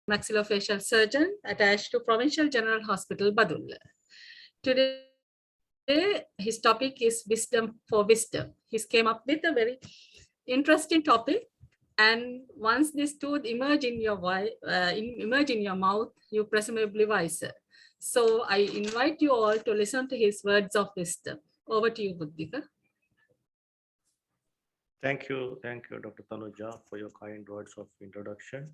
maxillofacial surgeon attached to Provincial General Hospital, Badulla. Today, his topic is wisdom for wisdom. He came up with a very interesting topic. And once this tooth emerge in your mouth, you presumably wiser. So I invite you all to listen to his words of wisdom. Over to you, Buddhika. Thank you, Dr. Tanuja, for your kind words of introduction.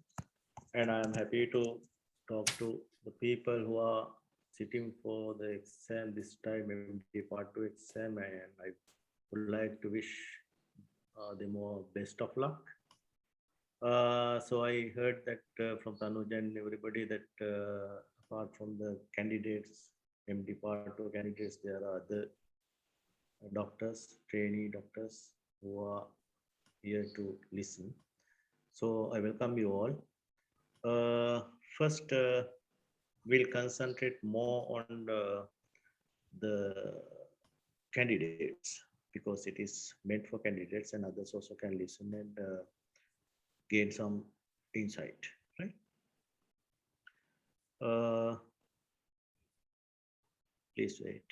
And I am happy to talk to the people who are sitting for the exam this time, MD Part 2 exam, and I would like to wish them all best of luck. So I heard that from Tanuja and everybody that apart from the candidates, MD Part 2 candidates, there are other doctors, trainee doctors who are here to listen. So I welcome you all. First, we'll concentrate more on the candidates because it is meant for candidates and others also can listen and gain some insight, right? Please wait.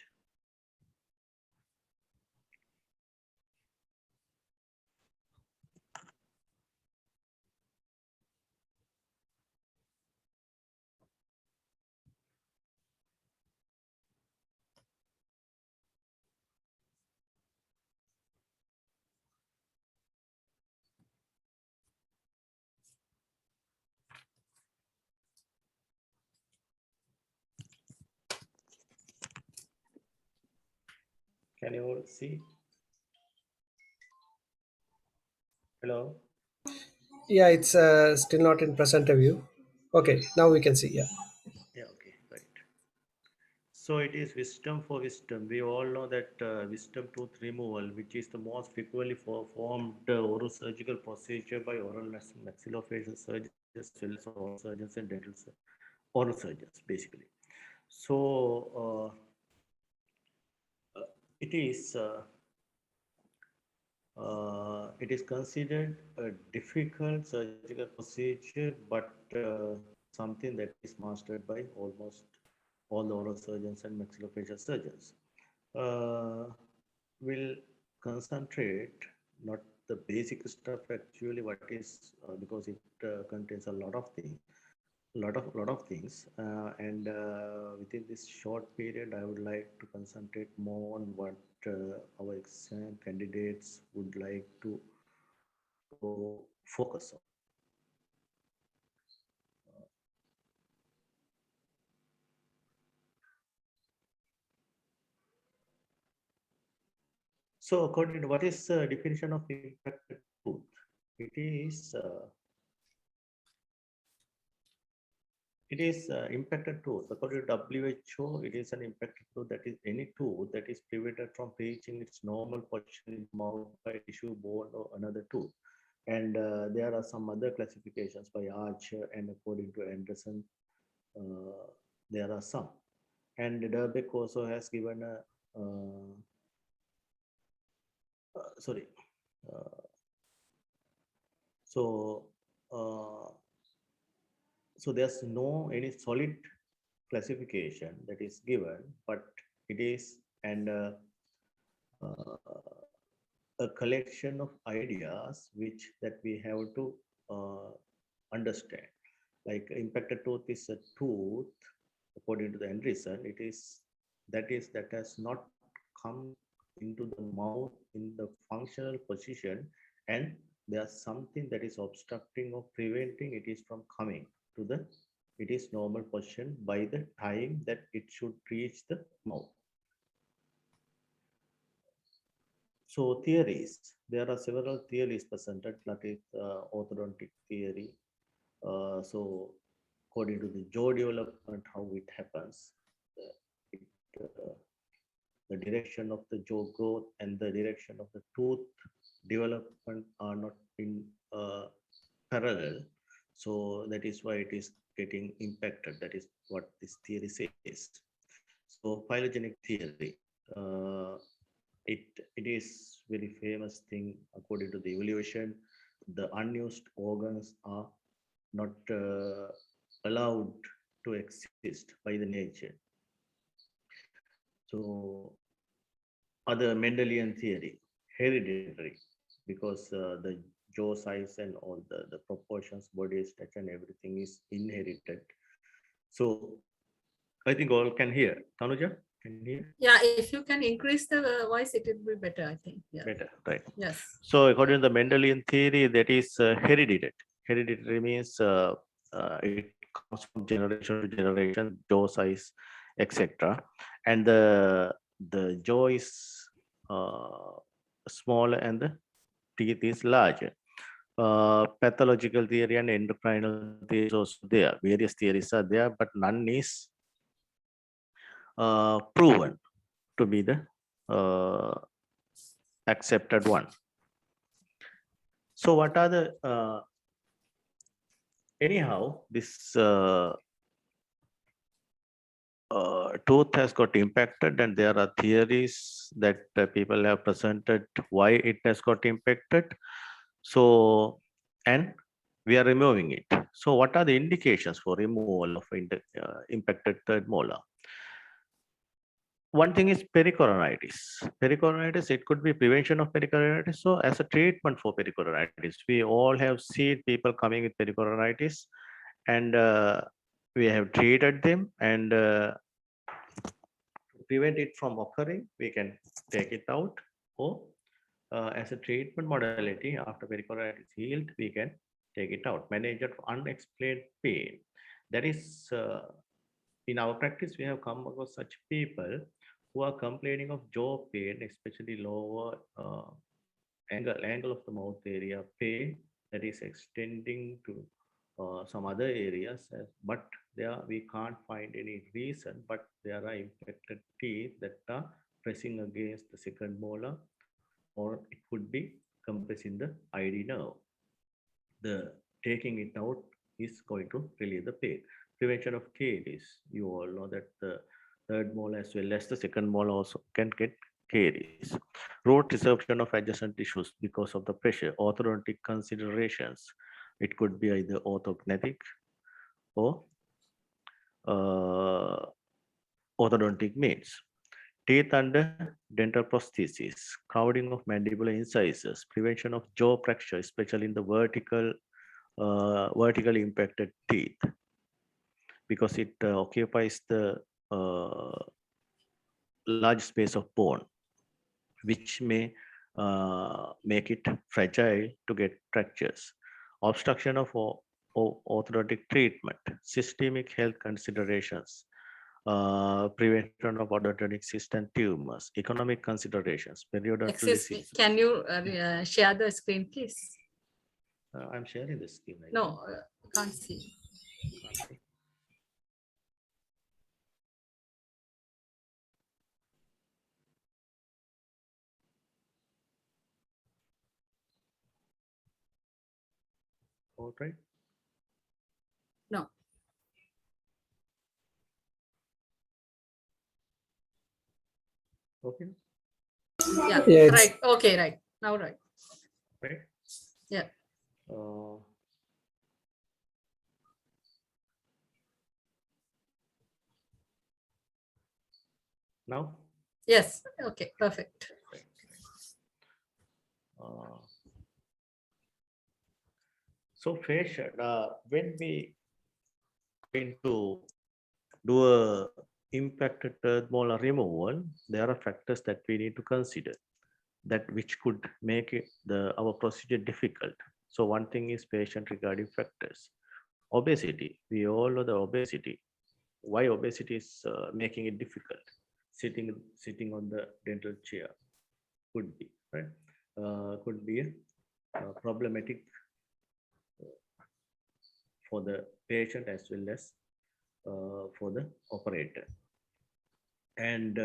Can you all see? Hello? Yeah, it's still not in presenter view. Okay, now we can see. Yeah. Yeah, okay, right. So it is wisdom for wisdom. We all know that wisdom tooth removal, which is the most frequently performed oral surgical procedure by oral maxillofacial surgeons, as well as oral surgeons and oral surgeons, basically. So it is considered a difficult surgical procedure, but something that is mastered by almost all the oral surgeons and maxillofacial surgeons. Will concentrate not the basic stuff actually what is because it contains a lot of things and within this short period I would like to concentrate more on what our exam candidates would like to focus on. So according to what is the definition of impacted tooth? It is impacted tooth. According to WHO, it is an impacted tooth that is any tooth that is prevented from reaching its normal position in the mouth by tissue, bone, or another tooth. And there are some other classifications by Archer and according to Anderson, there are some. And Derbeck also has given a, sorry. So, so there's no any solid classification that is given, but it is and a collection of ideas which that we have to understand. Like impacted tooth is a tooth, according to the Anderson, that has not come into the mouth in the functional position, and there's something that is obstructing or preventing it is from coming to the it is normal position by the time that it should reach the mouth. So theories, there are several theories presented, like orthodontic theory. So according to the jaw development, how it happens, it, the direction of the jaw growth and the direction of the tooth development are not in parallel. So that is why it is getting impacted. That is what this theory says. So phylogenetic theory, it is very famous thing according to the evolution. The unused organs are not allowed to exist by the nature. So other Mendelian theory, hereditary, because the jaw size and all the proportions, body structure and everything is inherited. So I think all can hear. Tanuja, can you hear? Yeah, if you can increase the voice, it would be better, I think. Yeah. Better, right. Yes. So according to the Mendelian theory, that is hereditary. Hereditary means it comes from generation to generation, jaw size, etc. And the jaw is uh, small and the teeth is larger. Pathological theory and endocrinal theory is also there. Various theories are there, but none is proven to be the accepted one. So what are the anyhow this tooth has got impacted, and there are theories that people have presented why it has got impacted. So, and we are removing it. So what are the indications for removal of impacted third molar? One thing is pericoronitis. Pericoronitis, it could be prevention of pericoronitis. So as a treatment for pericoronitis, we all have seen people coming with pericoronitis, and we have treated them, and prevent it from occurring, we can take it out, or as a treatment modality, after pericoronitis healed, we can take it out. Manage of unexplained pain. That is, in our practice, we have come across such people who are complaining of jaw pain, especially lower angle of the mouth area pain that is extending to some other areas, but there we can't find any reason, but there are infected teeth that are pressing against the second molar, or it could be compressing the ID nerve. The taking it out is going to relieve the pain. Prevention of caries. You all know that the third molar as well as the second molar also can get caries. Root resorption of adjacent tissues because of the pressure. Orthodontic considerations. It could be either orthognathic or uh, orthodontic means. Teeth under dental prosthesis, crowding of mandibular incisors, prevention of jaw fracture, especially in the vertically impacted teeth, because it occupies the large space of bone, which may make it fragile to get fractures. Obstruction of orthodontic treatment, systemic health considerations, prevention of odontogenic cyst and tumors, economic considerations, periodontal Excuse me, diseases. can you share the screen, please? I'm sharing the screen right No, now. can't see. Okay. All right. No. Okay. Yeah, Yeah, it's right. Okay, right. Now, right. Right. Yeah. Uh, now. Yes. Okay, perfect. Right. Uh, so facial, when we going to do a impacted molar removal, there are factors that we need to consider, that which could make it our procedure difficult. So one thing is patient regarding factors. Obesity, we all know the obesity. Why obesity is making it difficult? Sitting on the dental chair could be, right? Could be problematic for the patient as well as for the operator. And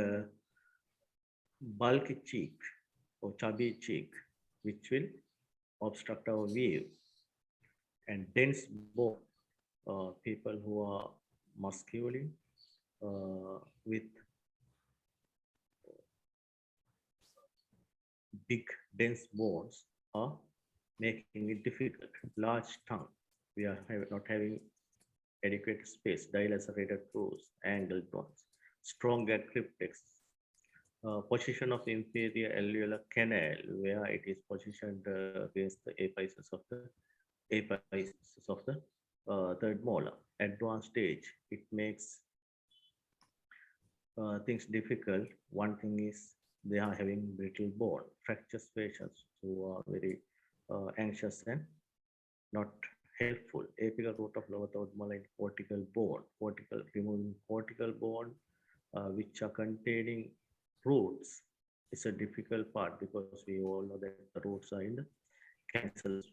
bulky cheek or chubby cheek, which will obstruct our view, and dense bone, people who are muscular with big dense bones are making it difficult. Large tongue, we are not having adequate space, dilacerated grooves, angled bones, strong cryptex, position of inferior alveolar canal, where it is positioned against the apices of the third molar. Advanced stage, it makes things difficult. One thing is they are having brittle bone, fractious patients who are very anxious and not helpful. Apical root of lower third molar in removing cortical bone, which are containing roots, is a difficult part because we all know that the roots are in the cancellous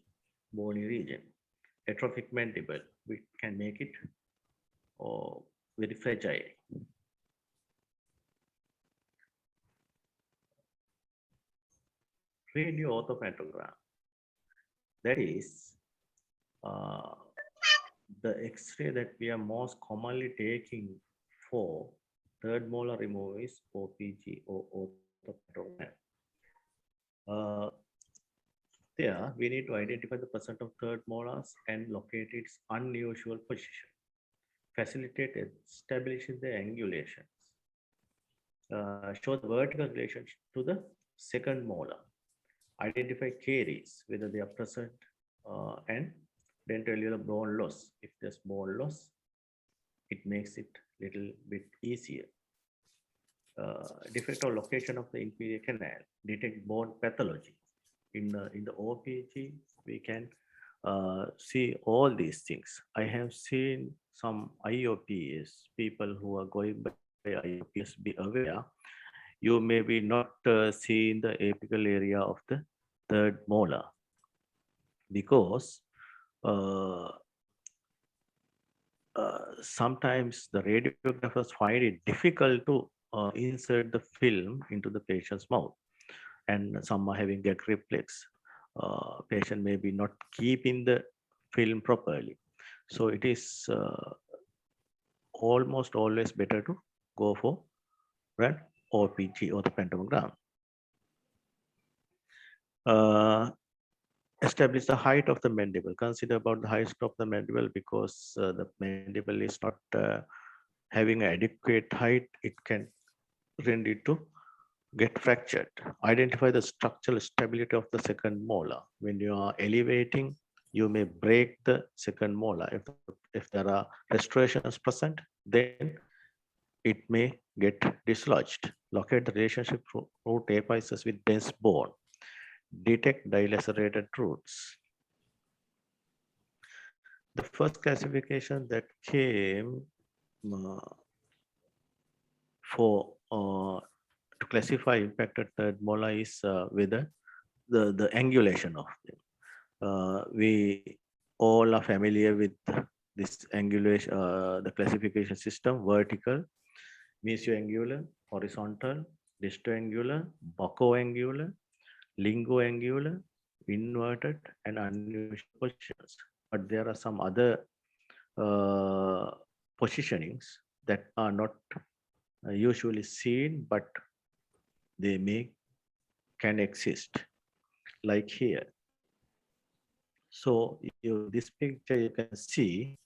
bony region. Atrophic mandible, we can make it very fragile. Radio orthopantograph, that is the X-ray that we are most commonly taking for third molar removal is OPG or orthopantograph. There, we need to identify the percent of third molars and locate its unusual position. Facilitate establishing the angulations. Show the vertical relationship to the second molar. Identify caries, whether they are present, and dental bone loss. If there's bone loss, it makes it a little bit easier. Defect or location of the inferior canal. Detect bone pathology. In the OPG, we can see all these things. I have seen some IOPs, people who are going by IOPs, be aware. You may be not seeing the apical area of the third molar because sometimes the radiographers find it difficult to insert the film into the patient's mouth, and some are having gag reflex. Patient may be not keeping the film properly, so it is almost always better to go for an OPG or the pantograph. Establish the height of the mandible. Consider about the height of the mandible because the mandible is not having adequate height. It can render it to get fractured. Identify the structural stability of the second molar. When you are elevating, you may break the second molar. If there are restorations present, then it may get dislodged. Locate the relationship root apices with dense bone. Detect dilacerated roots. The first classification that came to classify impacted third molar is whether the angulation of them. We all are familiar with this angulation, the classification system: vertical, mesioangular, horizontal, distoangular, buccoangular, linguoangular, inverted, and unusual positions. But there are some other positionings that are not usually seen, but they can exist, like here. So this picture, you can see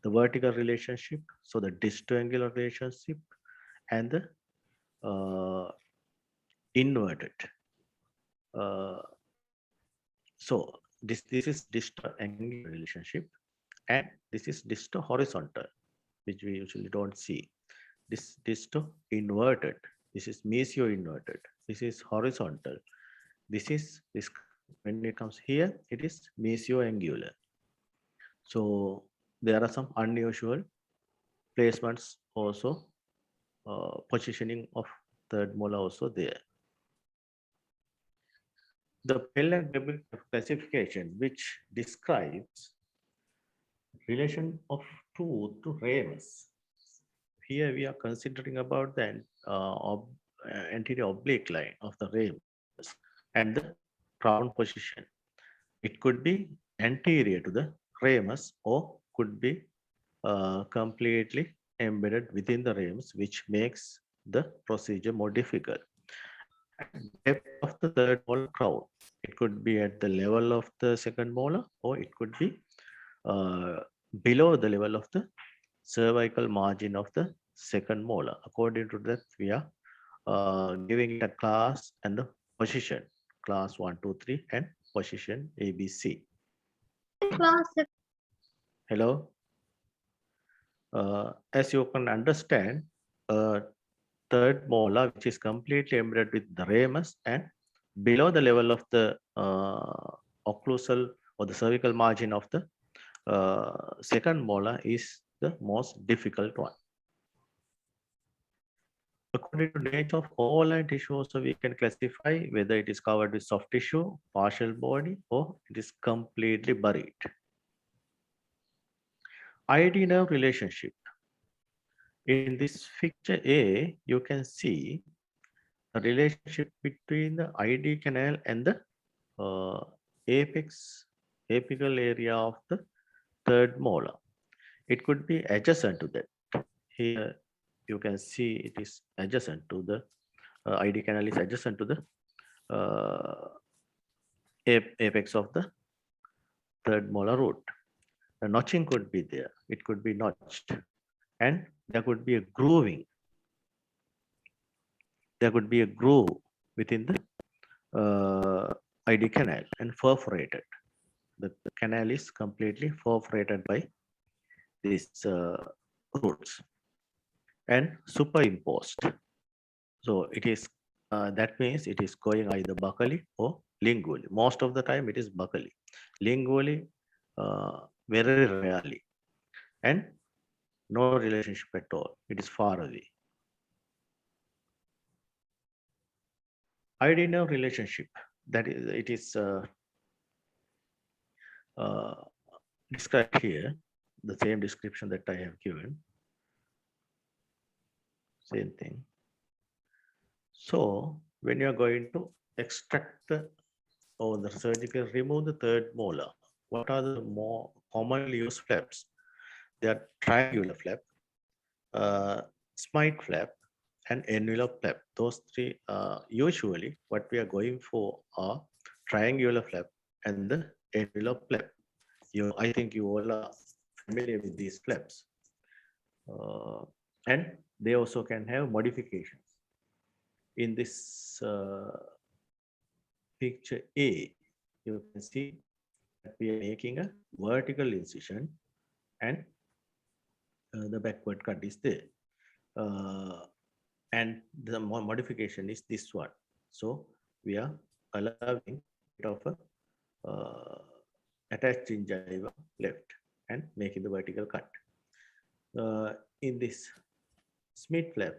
the vertical relationship, so the distoangular relationship, and the inverted. So this is distoangular relationship, and this is disto horizontal, which we usually don't see. This disto inverted. This is mesio inverted. This is horizontal. This when it comes here, it is mesioangular. So there are some unusual placements also, positioning of third molar also there. The Pell and Debye classification, which describes relation of tooth to ramus. Here we are considering about the anterior oblique line of the ramus and the crown position. It could be anterior to the ramus or could be completely embedded within the ramus, which makes the procedure more difficult. Depth of the third molar crown. It could be at the level of the second molar, or it could be below the level of the cervical margin of the second molar. According to that, we are giving it a class and the position, class 1, 2, 3, and position ABC. Hello. As you can understand, third molar, which is completely embedded with the ramus and below the level of the occlusal or the cervical margin of the second molar is the most difficult one. According to nature of all tissue, also we can classify whether it is covered with soft tissue, partial body, or it is completely buried. ID nerve relationship. In this picture A, you can see the relationship between the ID canal and the apical area of the third molar. It could be adjacent to that. Here you can see it is adjacent to the ID canal is adjacent to the apex of the third molar root. The notching could be there. It could be notched, and there could be a grooving. There could be a groove within the ID canal and perforated. The canal is completely perforated by these roots and superimposed. So it is that means it is going either buccally or lingually. Most of the time it is buccally. Lingually, very rarely, and no relationship at all. It is far away. ID nerve relationship, that is, it is described here, the same description that I have given. Same thing. So when you are going to extract the or the surgical remove the third molar, what are the more commonly used flaps? They are triangular flap, Smythe flap, and envelope flap. Those three usually what we are going for are triangular flap and the envelope flap. I think you all are familiar with these flaps. And they also can have modifications. In this picture A, you can see that we are making a vertical incision and the backward cut is there. And the modification is this one. So we are allowing it of a attached gingiva left and making the vertical cut. In this Smythe flap,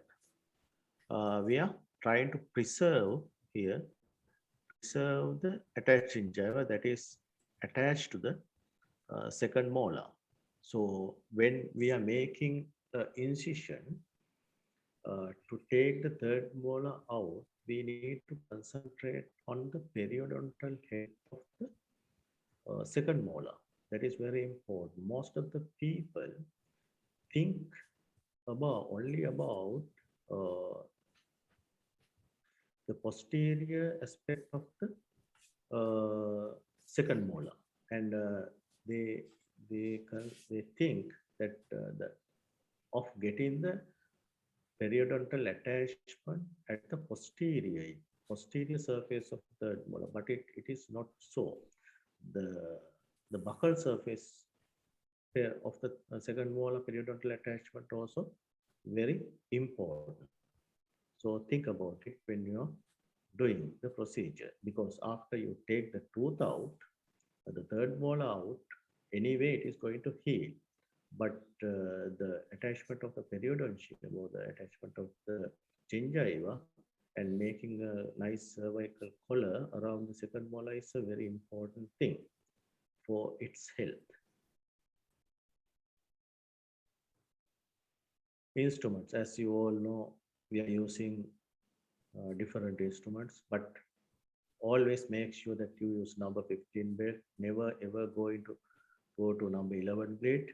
we are trying to preserve here, preserve the attached gingiva that is attached to the second molar. So when we are making the incision to take the third molar out, we need to concentrate on the periodontal head of the second molar. That is very important. Most of the people think only about the posterior aspect of the second molar, and they think that of getting the periodontal attachment at the posterior surface of the third molar, but it is not so. The buccal surface of the second molar periodontal attachment also very important. So think about it when you're doing the procedure, because after you take the tooth out, the third molar out, anyway it is going to heal. But the attachment of the periodontium or the attachment of the gingiva and making a nice cervical collar around the second molar is a very important thing for its health. Instruments, as you all know, we are using different instruments, but always make sure that you use number 15 blade. Never ever go to number 11 blade.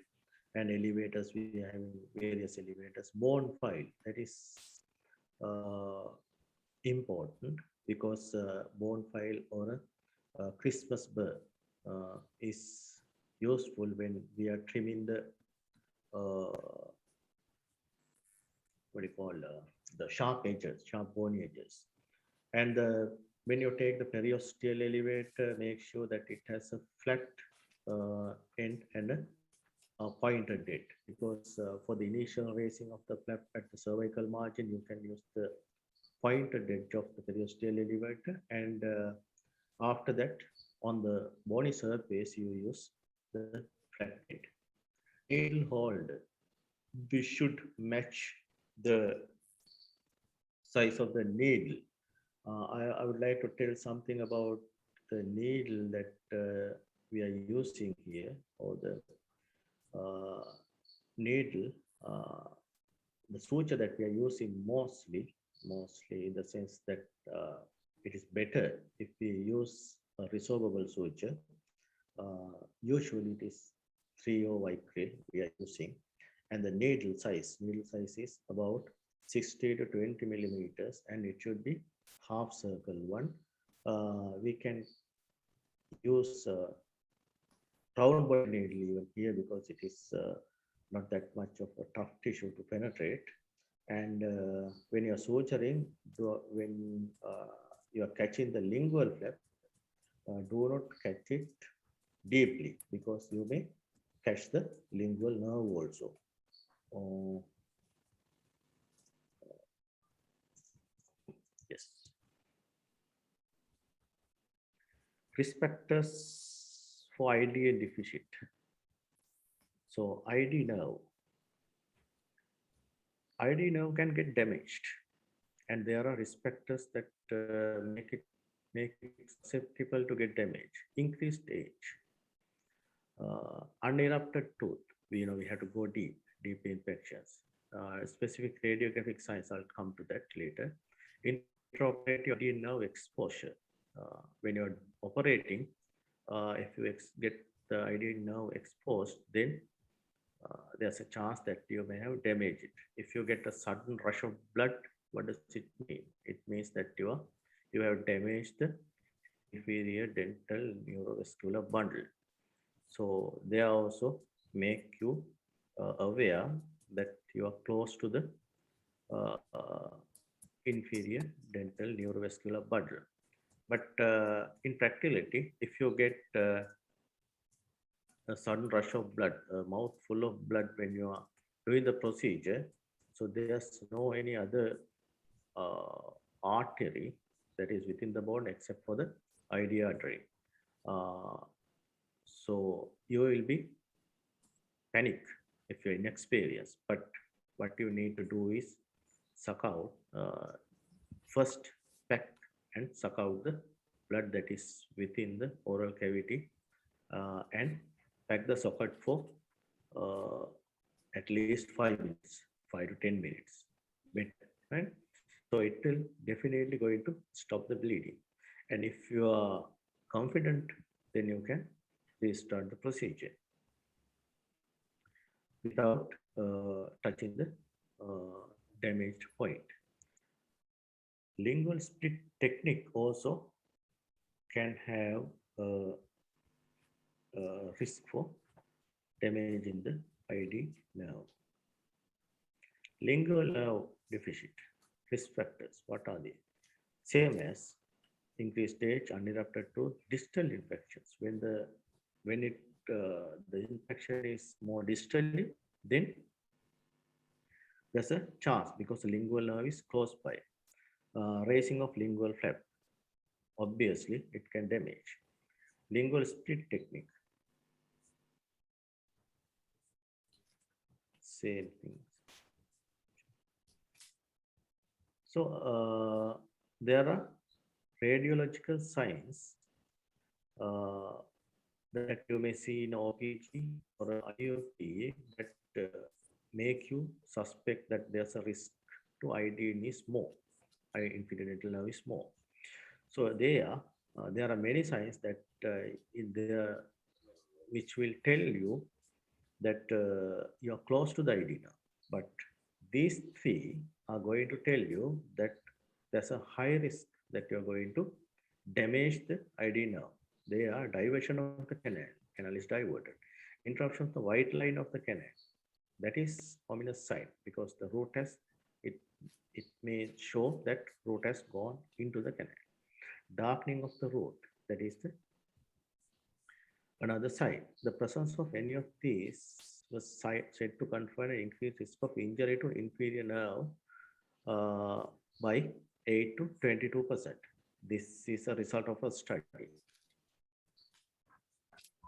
And elevators, we are having various elevators. Bone file, that is important, because bone file or a Christmas burr is useful when we are trimming the what do you call the sharp edges, sharp bony edges. And when you take the periosteal elevator, make sure that it has a flat end and a pointed head, because for the initial raising of the flap at the cervical margin, you can use the pointed edge of the periosteal elevator, and after that, on the bony surface, you use the flat head. Needle hold, we should match the size of the needle. I would like to tell something about the needle that we are using here, or the needle, the suture that we are using mostly in the sense that it is better if we use a resorbable suture. Usually it is 3O Vicryl we are using, and the needle size is about 60 to 20 millimeters, and it should be half circle one. We can use round body needle even here, because it is not that much of a tough tissue to penetrate. And when you're suturing, when you are catching the lingual flap, do not catch it deeply, because you may catch the lingual nerve also. Yes. Risk factors for ID and deficit. So ID nerve can get damaged, and there are risk factors that make it susceptible to get damaged. Increased age, unerupted tooth. We have to go deep infections. Specific radiographic signs, I'll come to that later. Intraoperative ID nerve exposure. When you're operating, if you get the ID nerve exposed, then there's a chance that you may have damaged it. If you get a sudden rush of blood, what does it mean? It means that you have damaged the inferior dental neurovascular bundle. So they also make you aware that you are close to the inferior dental neurovascular bundle. But in practicality, if you get a sudden rush of blood, a mouth full of blood when you are doing the procedure, so there's no any other artery that is within the bone except for the ID artery. So you will be panic if you're inexperienced, but what you need to do is suck out, first pack and suck out the blood that is within the oral cavity, and pack the socket for at least 5 minutes, 5 to 10 minutes, right? So it will definitely going to stop the bleeding. And if you are confident, then you can restart the procedure without touching the damaged point. Lingual split technique also can have risk for damage in the ID nerve. Lingual nerve deficit, risk factors, what are they? Same as increased age, unerupted tooth, distal infections. When the infection is more distally, then there's a chance, because the lingual nerve is close by. Raising of lingual flap, obviously it can damage. Lingual split technique, same thing. So there are radiological signs that you may see in OPG or IOP that make you suspect that there's a risk to ID is small, inferior dental nerve is small. So there are many signs that in there which will tell you that you're close to the ID nerve. But these three are going to tell you that there's a high risk that you're going to damage the ID nerve. They are diversion of the canal. Canal is diverted. interruption of the white line of the canal. That is ominous sign because the root has, it may show that root has gone into the canal. Darkening of the root, that is the another sign. The presence of any of these was said to confer an increased risk of injury to inferior nerve by 8 to 22%. This is a result of a study.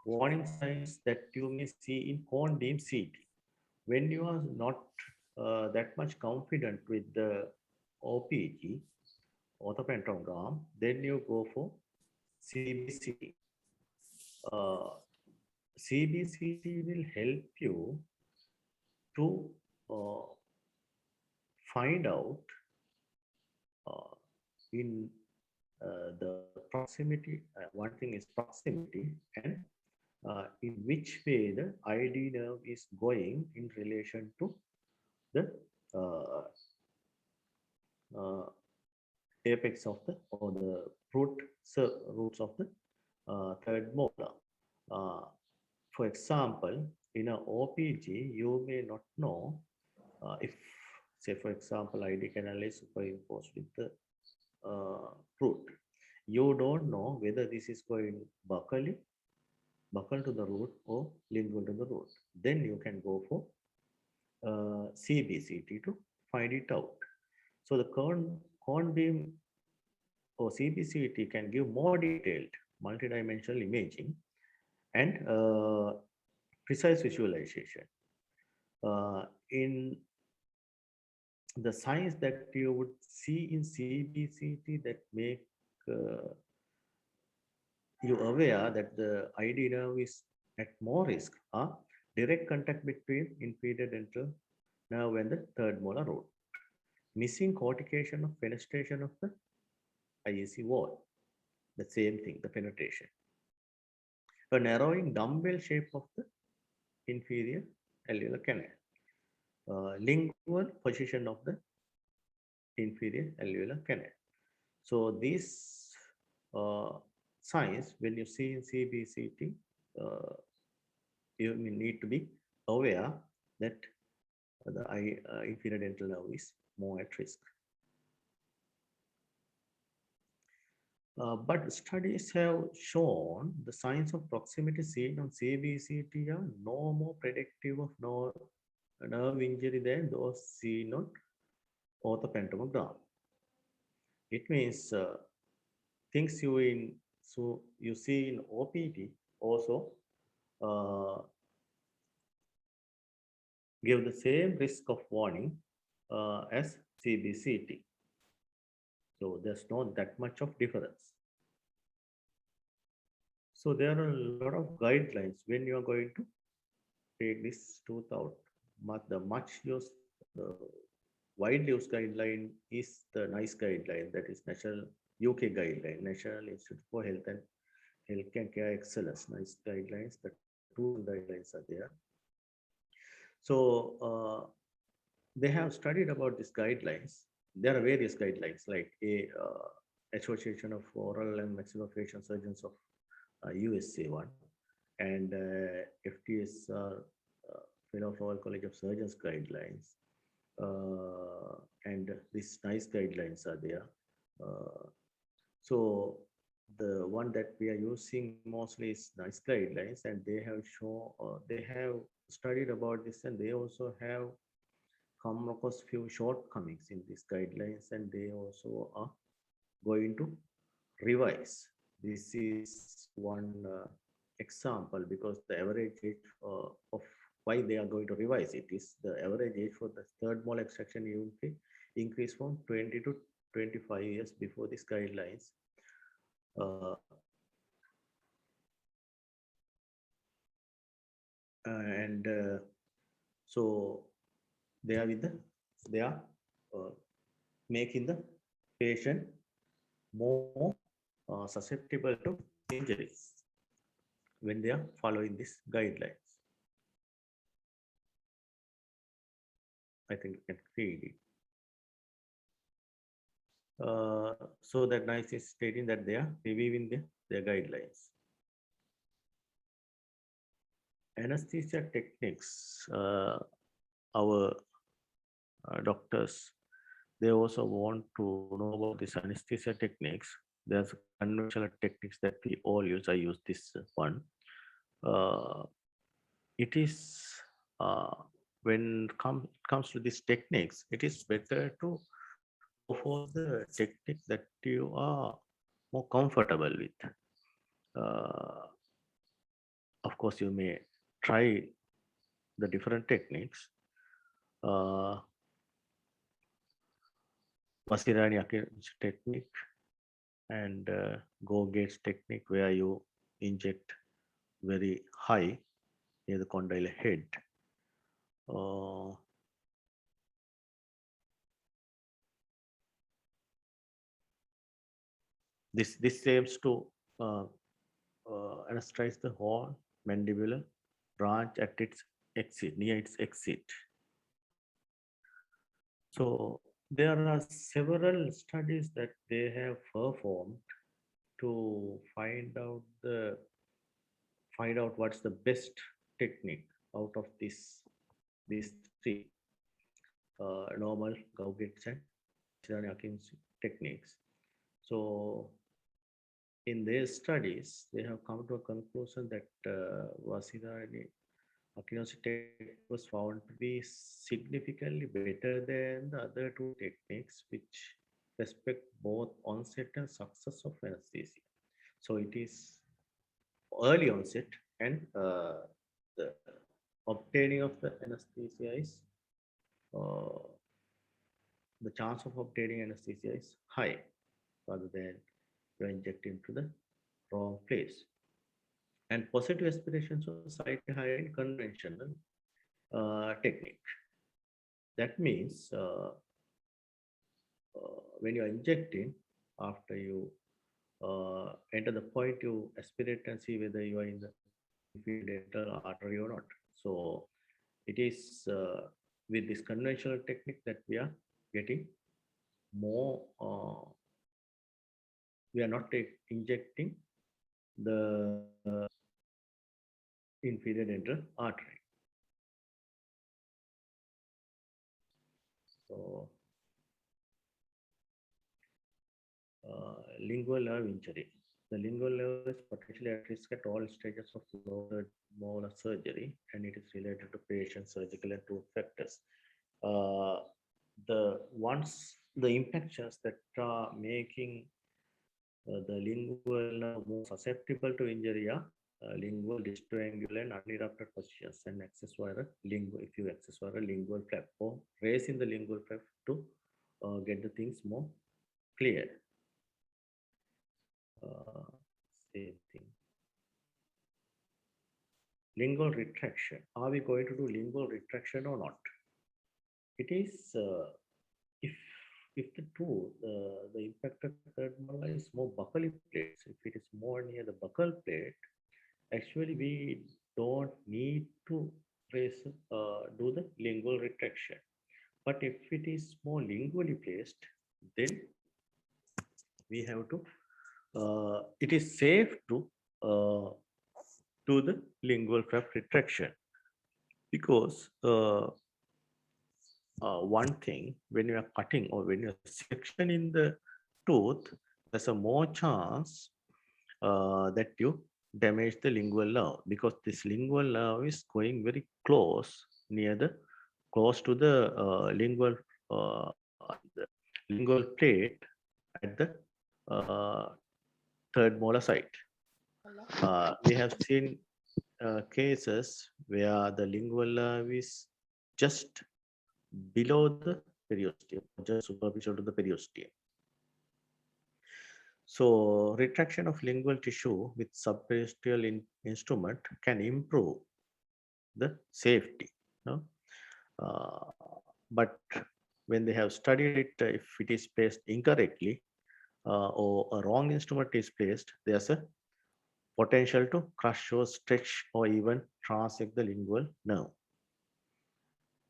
Warning signs that you may see in cone beam CT. When you are not that much confident with the OPG, orthopantogram, then you go for CBCT. CBCT will help you to find out in the proximity. One thing is proximity, and in which way the ID nerve is going in relation to the apex of the or the roots of the third molar. For example, in an OPG, you may not know if, say, for example, ID canal is superimposed with the root. You don't know whether this is going buccal to the root or lingual to the root. Then you can go for CBCT to find it out. So the cone beam or CBCT can give more detailed multidimensional imaging and precise visualization. In the signs that you would see in CBCT that make you aware that the ID nerve is at more risk are direct contact between inferior dental nerve and the third molar root, missing cortication of penetration of the IEC wall, the same thing, the penetration, a narrowing dumbbell shape of the inferior alveolar canal, lingual position of the inferior alveolar canal. So these signs, when you see in CBCT, you need to be aware that the inferior dental nerve is more at risk. But studies have shown the signs of proximity seen on CBCT are no more predictive of nerve injury than those seen on orthopantogram. It means things you see in OPT also give the same risk of warning as CBCT. So there's not that much of difference. So there are a lot of guidelines when you are going to take this tooth out. The much used, widely used guideline is the NICE guideline, that is National UK guideline, National Institute for Health and Healthcare Excellence. NICE guidelines, the two guidelines are there. So they have studied about these guidelines. There are various guidelines like Association of Oral and Maxillofacial Surgeons of USA one, and FTSR Fellow of Royal College of Surgeons guidelines, and these NICE guidelines are there. So the one that we are using mostly is NICE guidelines, and they have shown, they have studied about this, and they also have come across few shortcomings in these guidelines, and they also are going to revise. This is one example, because the average age of why they are going to revise it is the average age for the third molar extraction unit increased from 20 to 25 years before these guidelines. So they are making the patient more susceptible to injuries when they are following these guidelines. I think you can read it. So that NICE is stating that they are reviewing their guidelines. anesthesia techniques, our doctors, they also want to know about this anesthesia techniques. There's conventional techniques that we all use. I use this one. Uh, it is when comes to these techniques, it is better to go for the technique that you are more comfortable with. Uh, of course, you may try the different techniques. Vasirani technique and Go Gates technique, where you inject very high near the condyle head. This aims to anesthetize the whole mandibular branch at its exit, near its exit. So there are several studies that they have performed to find out what's the best technique out of these three normal Gauget's and Shirani-Akin's techniques. So in their studies, they have come to a conclusion that Vasirani Akino's technique was found to be significantly better than the other two techniques, which respect both onset and success of anesthesia. So it is early onset and the obtaining of the anesthesia is the chance of obtaining anesthesia is high rather than you inject into the wrong place. And positive aspirations are slightly higher in conventional technique. That means when you are injecting, after you enter the point, you aspirate and see whether you are in the dental artery or not. So it is with this conventional technique that we are getting more, we are not injecting the inferior dental artery. So lingual nerve injury. The lingual nerve is potentially at risk at all stages of lower molar surgery, and it is related to patient surgical and tooth factors. The infections that are making the lingual nerve more susceptible to injury are lingual, distoangular, and unerupted positions, and accessory lingual. If you accessory lingual flap, or raising the lingual flap to get the things more clear. Same thing. Lingual retraction. Are we going to do lingual retraction or not? It is if the tooth, the impacted third molar is more buccally placed. If it is more near the buccal plate, actually we don't need to raise do the lingual retraction. But if it is more lingually placed, then we have to. It is safe to do the lingual flap retraction, because one thing, when you are cutting or when you are sectioning the tooth, there's a more chance that you damage the lingual nerve, because this lingual nerve is going very close to the lingual plate at the third molar site. We have seen cases where the lingual nerve is just below the periosteum, just superficial to the periosteum. So retraction of lingual tissue with subperiosteal instrument can improve the safety. No? But when they have studied it, if it is placed incorrectly or a wrong instrument is placed, there's a potential to crush or stretch or even transect the lingual nerve,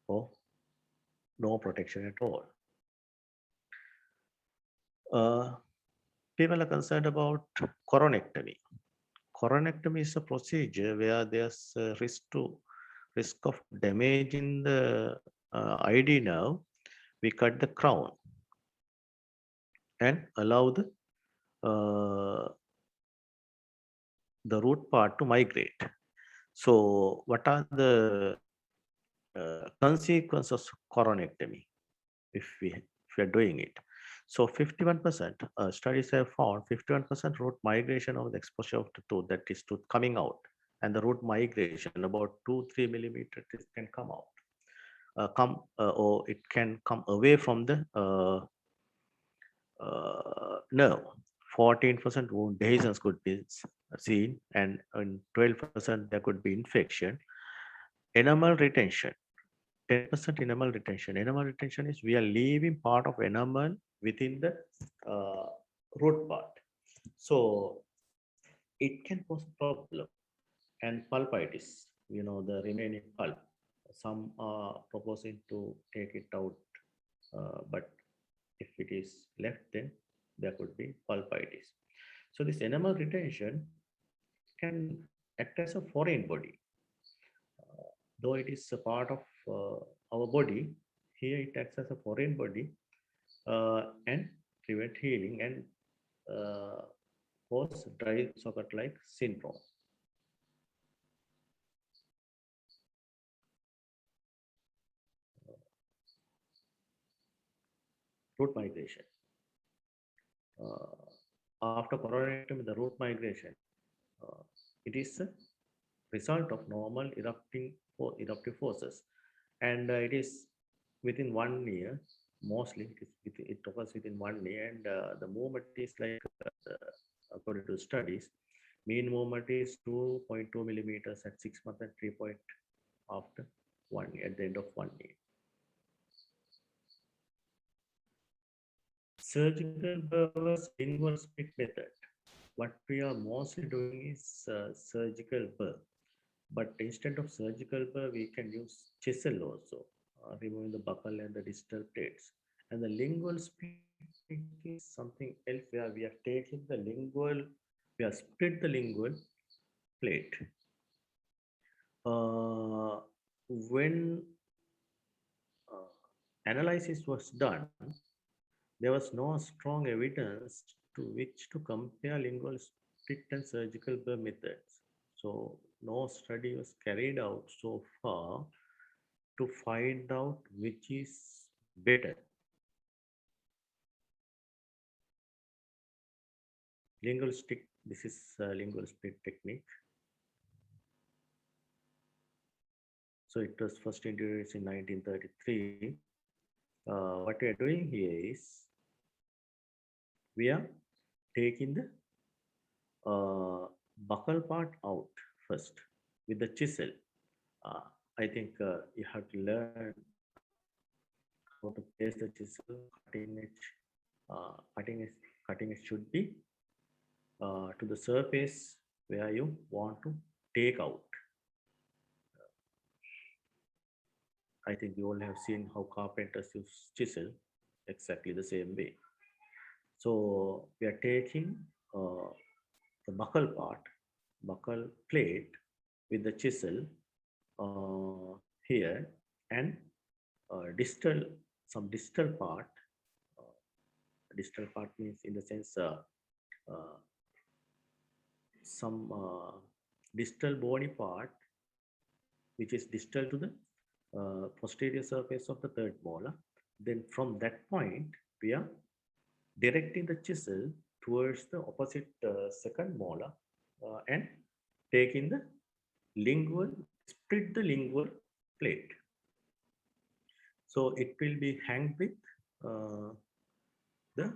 or no protection at all. People are concerned about coronectomy. coronectomy is a procedure where there's a risk of damage in the ID nerve. We cut the crown and allow the root part to migrate. So what are the consequences of coronectomy if we are doing it? So 51% studies have found 51% root migration of the exposure of the tooth, that is tooth coming out, and the root migration about 2-3 millimeters can come out, or it can come away from the nerve. 14% wound adhesions could be seen, and in 12% there could be infection. Enamel retention, 10% enamel retention. Enamel retention is we are leaving part of enamel within the root part. So it can cause problem. And pulpitis, the remaining pulp. Some are proposing to take it out, but if it is left, then there could be pulpitis. So this enamel retention can act as a foreign body. Though it is a part of our body, here it acts as a foreign body and prevent healing and cause dry socket-like syndrome. Root migration. After coronectomy, the root migration, it is a result of normal eruptive forces, and it is within 1 year. Mostly, it occurs within 1 year, and the movement is like, according to studies, mean movement is 2.2 millimeters at 6 months and 3 point after 1 year, at the end of 1 year. Surgical versus lingual split method. What we are mostly doing is surgical burr, but instead of surgical burr, we can use chisel also, removing the buccal and the distal plates. And the lingual split is something else where we are taking the lingual, we have split the lingual plate. When analysis was done, there was no strong evidence to which to compare lingual split and surgical burr methods. So no study was carried out so far to find out which is better. Lingual stick, this is lingual split technique. So it was first introduced in 1933. What we are doing here is we are taking the buccal part out first with the chisel. I think you have to learn how to place the chisel. Cutting edge should be to the surface where you want to take out. I think you all have seen how carpenters use chisel, exactly the same way. So we are taking the buccal part, buccal plate with the chisel here, and some distal part. Distal part means in the sense some distal bony part which is distal to the posterior surface of the third molar. Then from that point, we are directing the chisel towards the opposite second molar and taking the split the lingual plate. So it will be hanged with the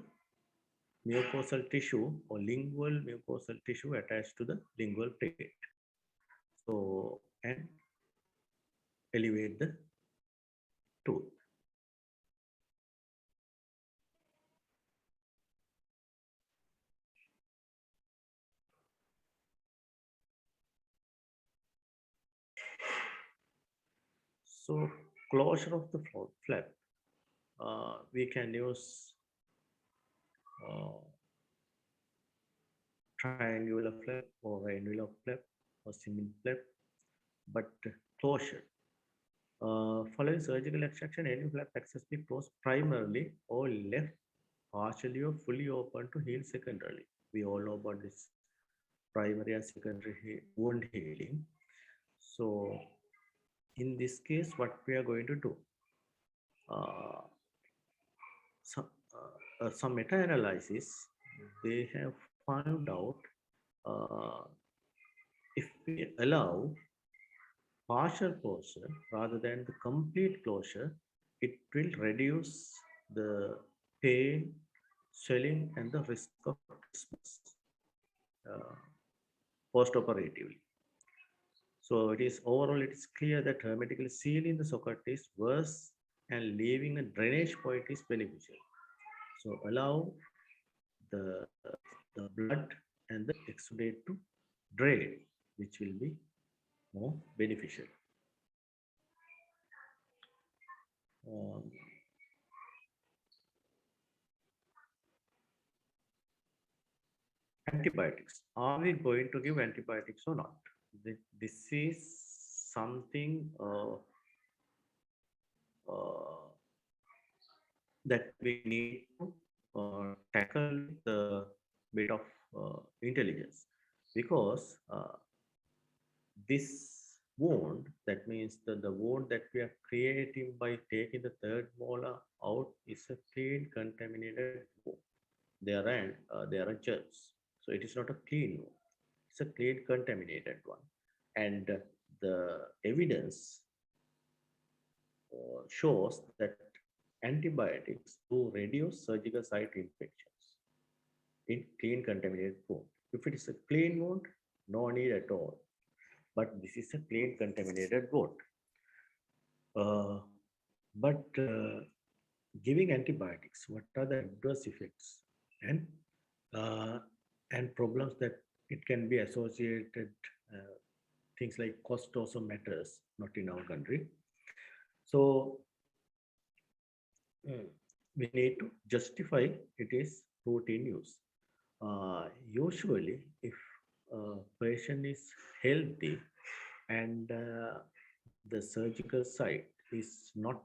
mucosal tissue or lingual mucosal tissue attached to the lingual plate. So, and elevate the tooth. So closure of the flap, we can use triangular flap or annular flap or simple flap, but closure. Following surgical extraction, any flap access be closed primarily or left partially or fully open to heal secondarily. We all know about this primary and secondary wound healing. So in this case, what we are going to do? Uh, some meta-analysis, they have found out uh, if we allow partial closure rather than the complete closure, it will reduce the pain, swelling, and the risk of trismus uh, post-operatively. So it is overall, it is clear that hermetically sealing the socket is worse and leaving a drainage point is beneficial. So allow the, the blood and the exudate to drain, which will be more beneficial. Um, Antibiotics. Are we going to give antibiotics or not? This is something that we need to tackle with a bit of intelligence, because this wound, that means the wound that we are creating by taking the third molar out, is a clean contaminated wound. There are germs, so it is not a clean wound. It's a clean contaminated one, and the evidence shows that antibiotics do reduce surgical site infections in clean contaminated wound. If it is a clean wound, no need at all. But this is a clean contaminated wound. But giving antibiotics, what are the adverse effects and uh, and problems that it can be associated? Things like cost also matters, not in our country. So we need to justify it is routine use. Usually, if a patient is healthy and the surgical site is not,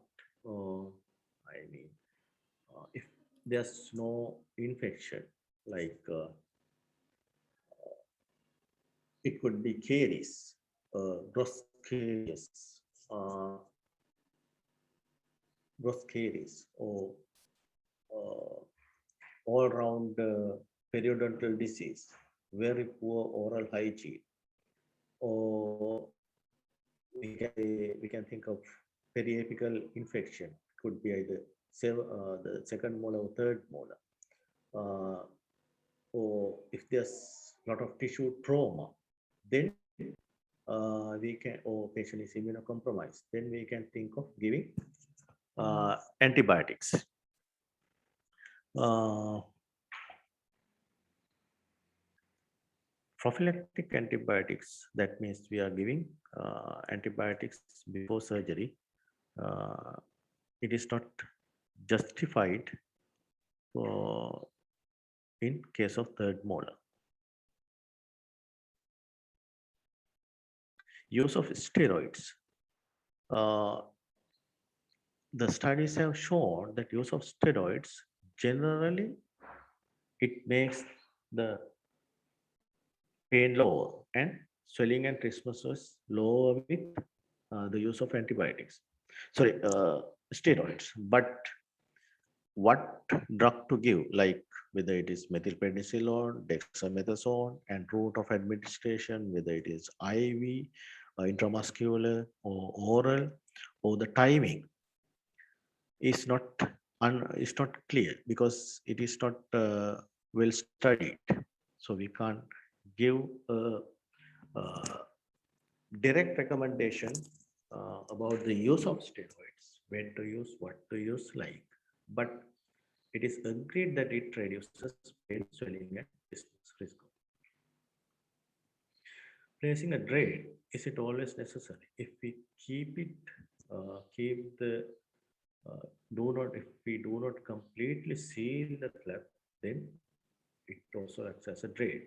if there's no infection, like it could be caries, gross caries, uh, gross caries, or uh, all-round periodontal disease, very poor oral hygiene, or we can think of periapical infection. Could be either the second molar or third molar, or if there's a lot of tissue trauma, then we can, or patient is immunocompromised, then we can think of giving antibiotics. Prophylactic antibiotics, that means we are giving antibiotics before surgery. Uh, it is not justified in case of third molar. Use of steroids. The studies have shown that use of steroids, generally it makes the pain lower and swelling and trismus is lower with the use of antibiotics. Sorry, steroids. But what drug to give, like whether it is methylprednisolone, dexamethasone, and route of administration, whether it is IV, intramuscular, or oral, or the timing is not clear, because it is not well studied. So we can't give a direct recommendation about the use of steroids, when to use, what to use, like. But it is agreed that it reduces pain, swelling, and risk. Placing a drain, is it always necessary? If we keep it, if we do not completely seal the flap, then it also acts as a drain.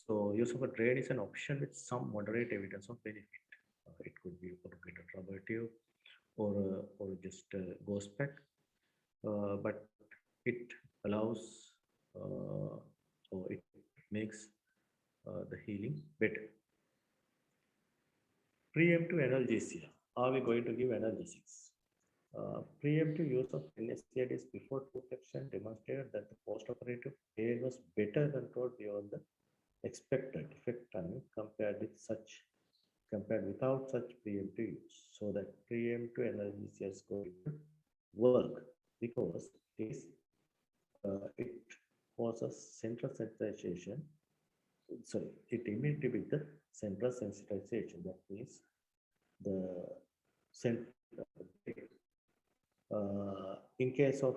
So use of a drain is an option with some moderate evidence of benefit. It could be propagated rubber tube or just ghost pack, but it allows or it makes the healing better. Preemptive analgesia. Are we going to give analgesics? Preemptive use of NSAIDs before tooth extraction demonstrated that the post-operative pain was better controlled beyond the expected effect time compared without such preemptive use. So that preemptive analgesia is going to work because it causes central sensitization. Sorry, it immediately with the central sensitization. That means the in case of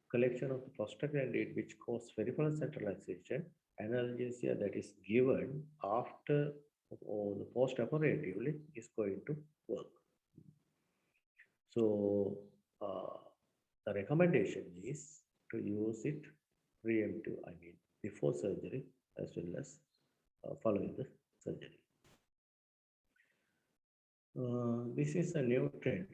collection of the prostaglandin which cause peripheral centralization, analgesia that is given after or the post-operatively is going to work. So the recommendation is to use it preemptive, I mean before surgery as well as following the surgery. This is a new trend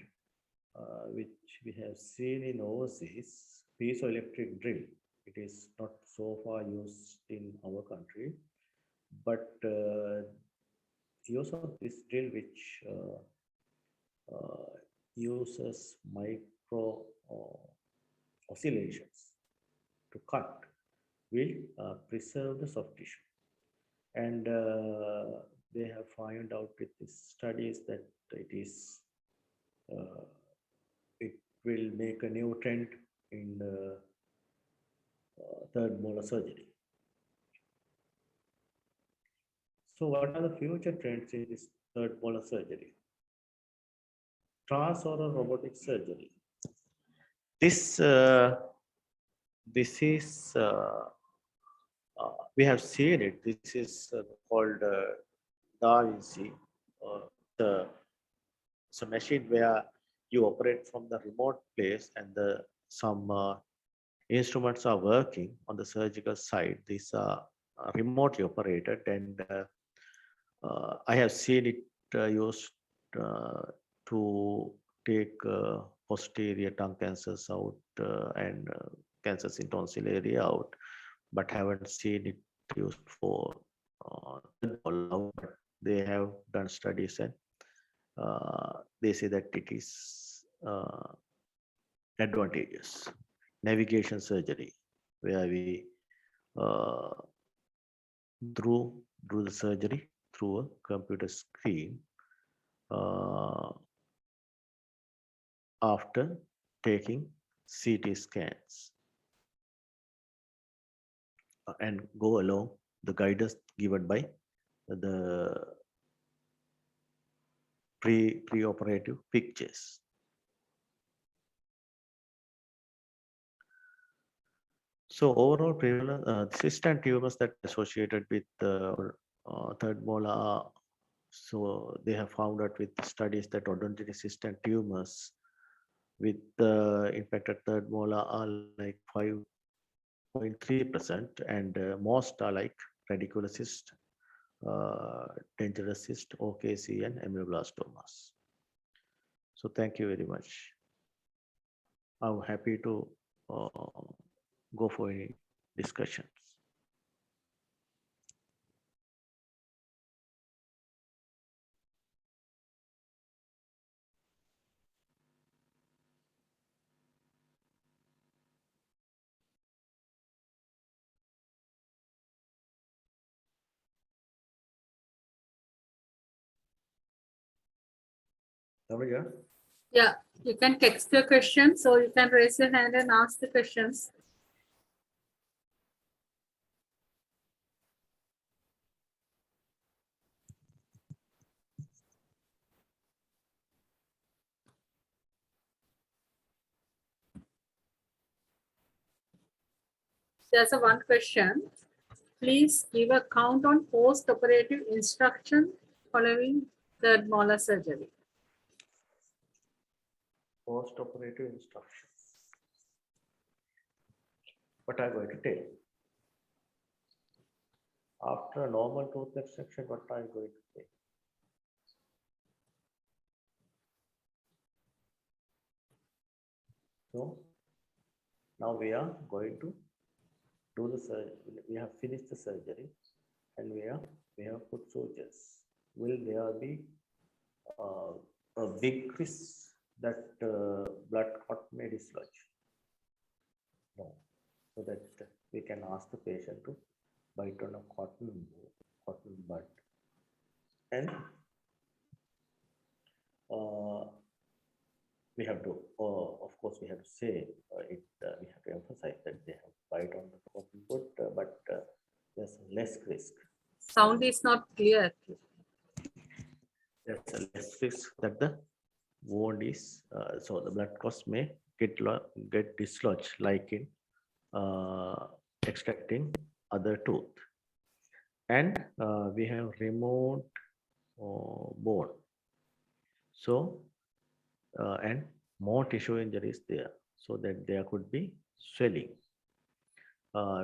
which we have seen in overseas, piezoelectric drill. It is not so far used in our country, but use of this drill which uses micro oscillations to cut will preserve the soft tissue. And they have found out with these studies that it will make a new trend in third molar surgery. So what are the future trends in this third molar surgery? Transoral robotic surgery. This is we have seen it. This is called Da Vinci. It's a machine where you operate from the remote place and some instruments are working on the surgical side. These are remotely operated, and I have seen it used to take posterior tongue cancers out and cancers in tonsil area out, but haven't seen it used for but they have done studies and they say that it is advantageous. Navigation surgery, where we do the surgery through a computer screen after taking CT scans and go along the guidance given by the pre-operative pictures. So overall, cystic tumors that are associated with third molar, so they have found out with studies that odontogenic cystic tumors with infected third molar are like 5.3%, and most are like radiculocyst, dangerous cyst, OKC, and ameoblastomas. So thank you very much. I'm happy to go for any discussions. Tamiya? Yeah, you can text the questions, or you can raise your hand and ask the questions. There's a one question. Please give a count on post-operative instruction following third molar surgery. Post-operative instructions. What I'm going to tell. After a normal tooth extraction, what are you going to say? So now we are going to do the surgery. We have finished the surgery and we have put sutures. Will there be a big risk that blood clot may dislodge? No. So that we can ask the patient to bite on a cotton bud. And we have to, of course, we have to say we have to emphasize that they have bite on the cotton bud, but there's less risk. Sound is not clear. There's a less risk that the wound is, so the blood clots may get dislodged like in extracting other tooth. And we have removed bone. So, and more tissue injuries there, so that there could be swelling.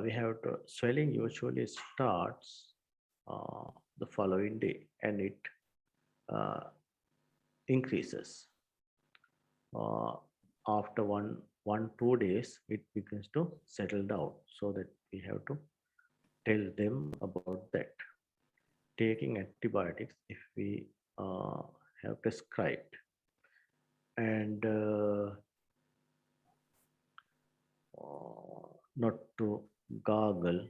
We have to, swelling usually starts the following day and it increases. After 2 days, it begins to settle down, so that we have to tell them about that. Taking antibiotics if we have prescribed, and not to gargle,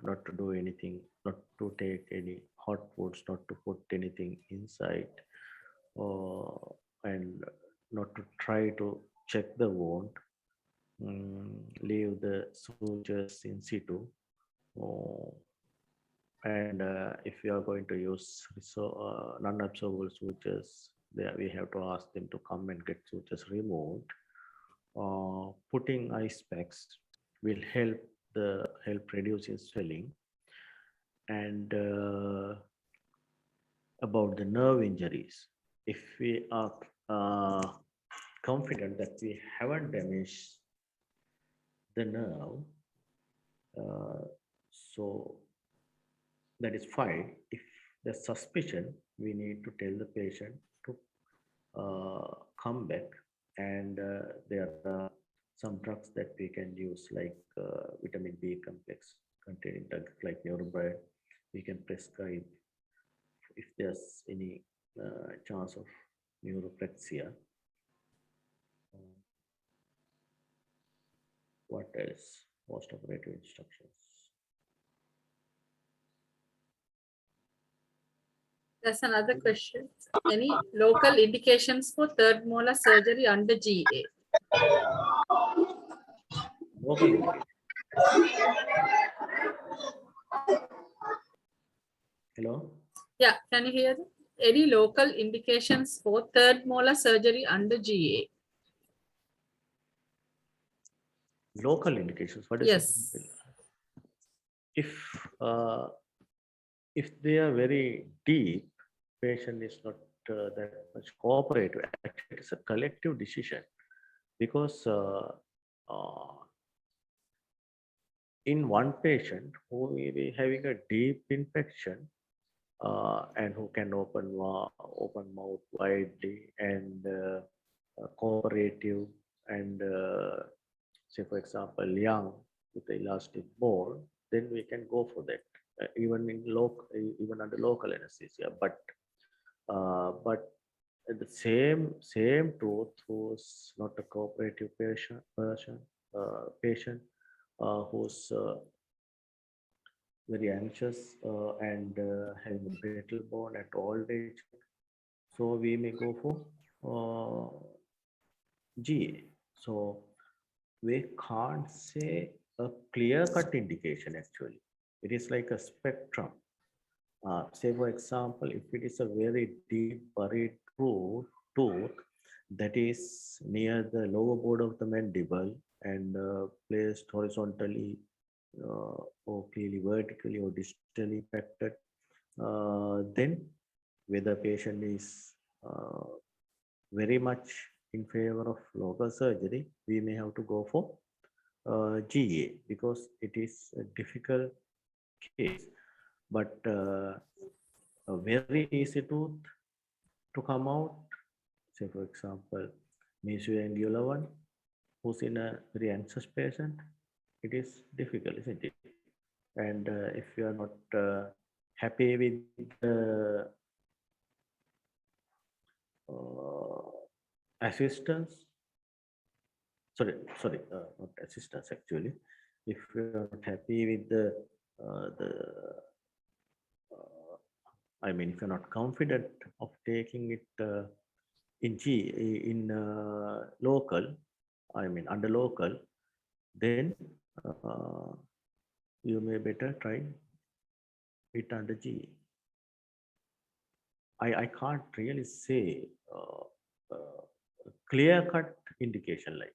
not to do anything, not to take any hot foods, not to put anything inside, and not to try to check the wound, leave the sutures in situ. And if we are going to use non-absorbable sutures, there we have to ask them to come and get sutures removed. Putting ice packs will help reducing swelling. And about the nerve injuries, if we are confident that we haven't damaged the nerve, so that is fine. If there's suspicion, we need to tell the patient to come back, and there are some drugs that we can use, like vitamin B complex containing drugs like Neurobride. We can prescribe if there's any chance of neuroplexia. What else? Post-operative instructions. There's another question. Any local indications for third molar surgery under GA? Local indication. Hello? Yeah, can you hear that? Any local indications for third molar surgery under GA? Local indications. What is Yes. it? If they are very deep, patient is not that much cooperative. Actually, it's a collective decision, because in one patient who may be having a deep infection and who can open mouth widely and cooperative, and say for example young with elastic bone, then we can go for that, even under local anesthesia. But the same tooth who's not a cooperative patient who's very anxious and having a brittle bone at old age, so we may go for GA. So we can't say a clear-cut indication. Actually, it is like a spectrum. Say for example, if it is a very deep buried tooth that is near the lower border of the mandible and placed horizontally or clearly vertically or distally impacted, then whether patient is very much in favor of local surgery, we may have to go for GA, because it is difficult case, but a very easy tooth to come out, say for example, mesoangular one, who's in a very anxious patient, it is difficult, isn't it? And if you are not happy with the assistance, not assistance actually. If you are not happy with the I mean, if you're not confident of taking it in local, I mean under local, then you may better try it under G. I can't really say clear cut indication like.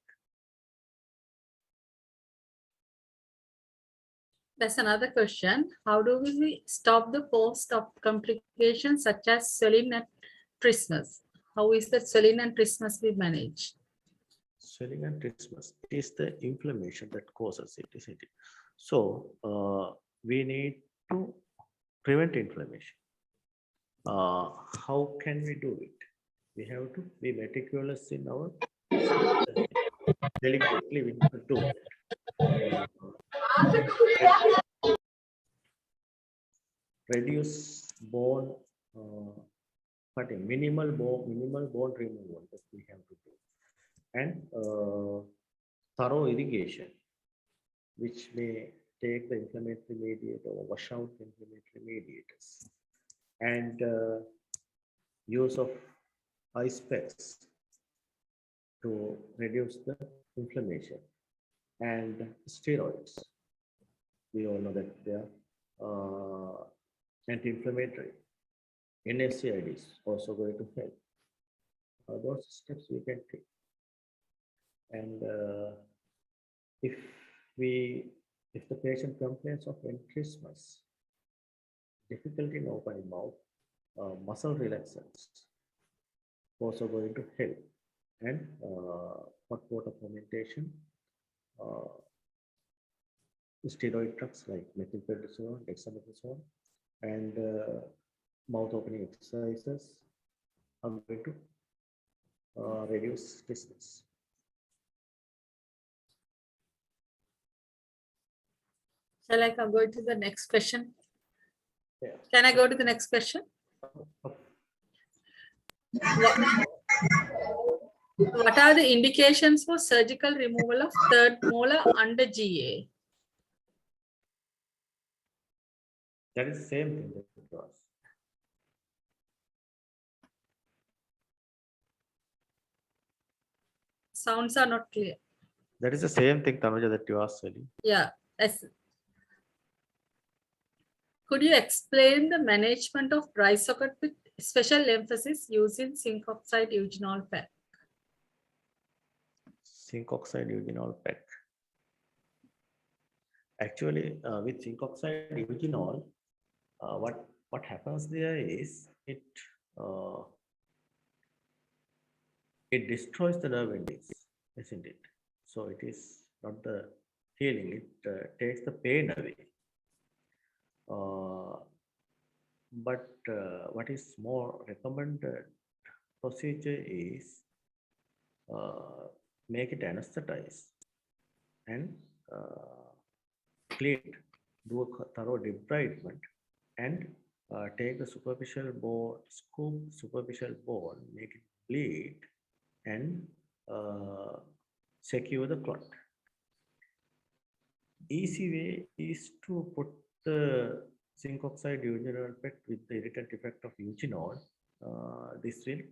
That's another question. How do we stop the post of complications such as swelling and trismus? How is that swelling and trismus be managed? Swelling and trismus is the inflammation that causes it, isn't it? So we need to prevent inflammation. How can we do it? We have to be meticulous in our delicately we need to do it. Reduce bone cutting, minimal bone removal that we have to do, and thorough irrigation, which may take the inflammatory mediator or wash out the inflammatory mediators, and use of ice packs to reduce the inflammation, and steroids. We all know that they are anti-inflammatory. NSAID is also going to help. Those steps we can take. And if the patient complains of trismus, difficulty in opening mouth, muscle relaxants also going to help, and hot water fermentation, steroid drugs like methylprednisolone, dexamethasone, and mouth opening exercises are going to reduce trismus. Shall I go to the next question? Yeah. Can I go to the next question? What are the indications for surgical removal of third molar under GA? That is the same thing that it was. Sounds are not clear. That is the same thing, Tanuja, that you asked, Sally. Yeah. Could you explain the management of dry socket with special emphasis using zinc oxide eugenol pack? Zinc oxide eugenol pack. Actually, with zinc oxide eugenol, what happens there is it destroys the nerve endings, isn't it? So it is not the healing; it takes the pain away. But what is more recommended procedure is make it anesthetize and clean it, do a thorough debridement, and take the superficial bone, scoop superficial bone, make it bleed, and secure the clot. Easy way is to put the zinc oxide eugenol pack with the irritant effect of eugenol. This will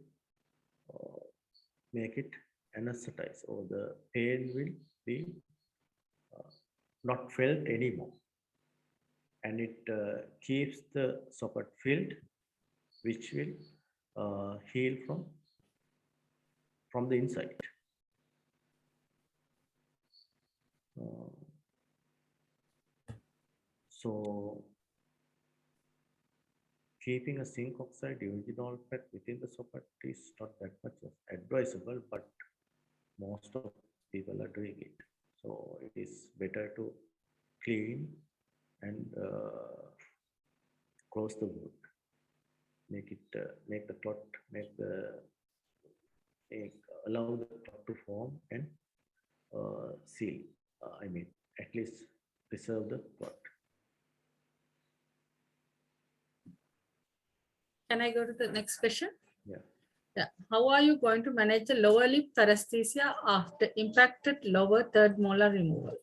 make it anesthetize, or the pain will be not felt anymore, and it keeps the socket filled, which will heal from the inside. So keeping a zinc oxide eugenol pack within the socket is not that much advisable, but most of people are doing it. So it is better to clean and close the wound, make the clot, allow the clot to form and seal. I mean, at least preserve the clot. Can I go to the next question? Yeah. Yeah. How are you going to manage the lower lip paresthesia after impacted lower third molar removal?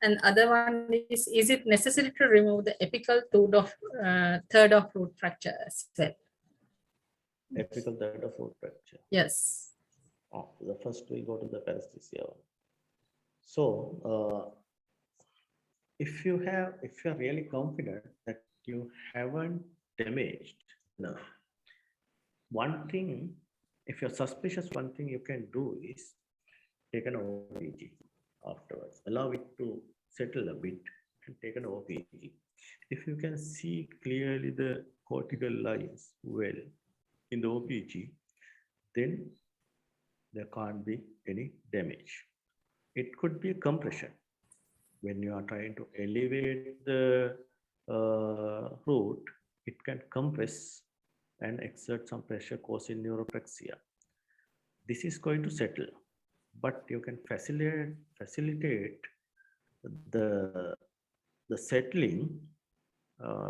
And other one is it necessary to remove the apical third of root fracture as well? Apical third of root fracture. Yes. Oh, the first we go to the paresthesia. So if you are really confident that you haven't damaged nerve, one thing, if you're suspicious, one thing you can do is take an OPG afterwards. Allow it to settle a bit and take an OPG. If you can see clearly the cortical lines well in the OPG, then there can't be any damage. It could be a compression. When you are trying to elevate the root, it can compress and exert some pressure, causing neuropraxia. This is going to settle, but you can facilitate the settling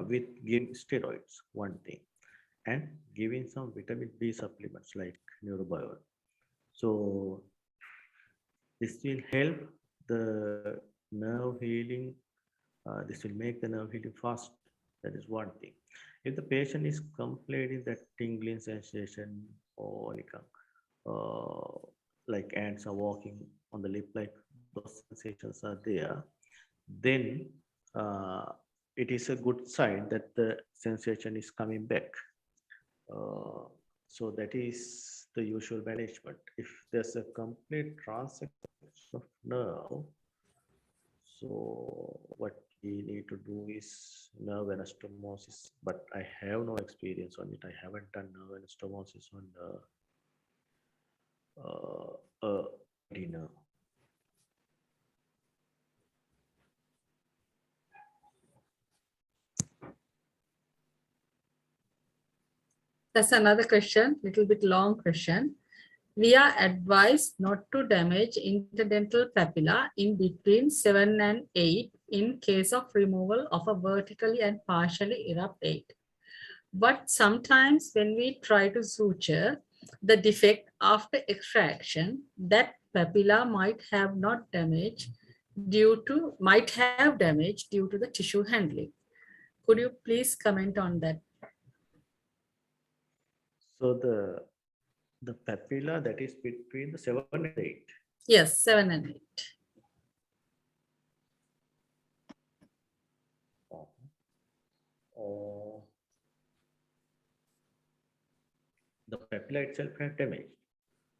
with giving steroids, one thing, and giving some vitamin B supplements like Neurobiol. So this will help the nerve healing. This will make the nerve healing fast. That is one thing. If the patient is complaining that tingling sensation or like ants are walking on the lip, like those sensations are there, then it is a good sign that the sensation is coming back. So that is the usual management. If there's a complete transection of nerve, so what we need to do is nerve anastomosis, but I have no experience on it. I haven't done nerve anastomosis on dinner. That's another question, little bit long question. We are advised not to damage interdental papilla in between 7 and 8 in case of removal of a vertically and partially erupt 8. But sometimes when we try to suture the defect after extraction, that papilla might have damage due to the tissue handling. Could you please comment on that? So the papilla that is between the 7 and 8. Yes, 7 and 8. Or the papilla itself has damage.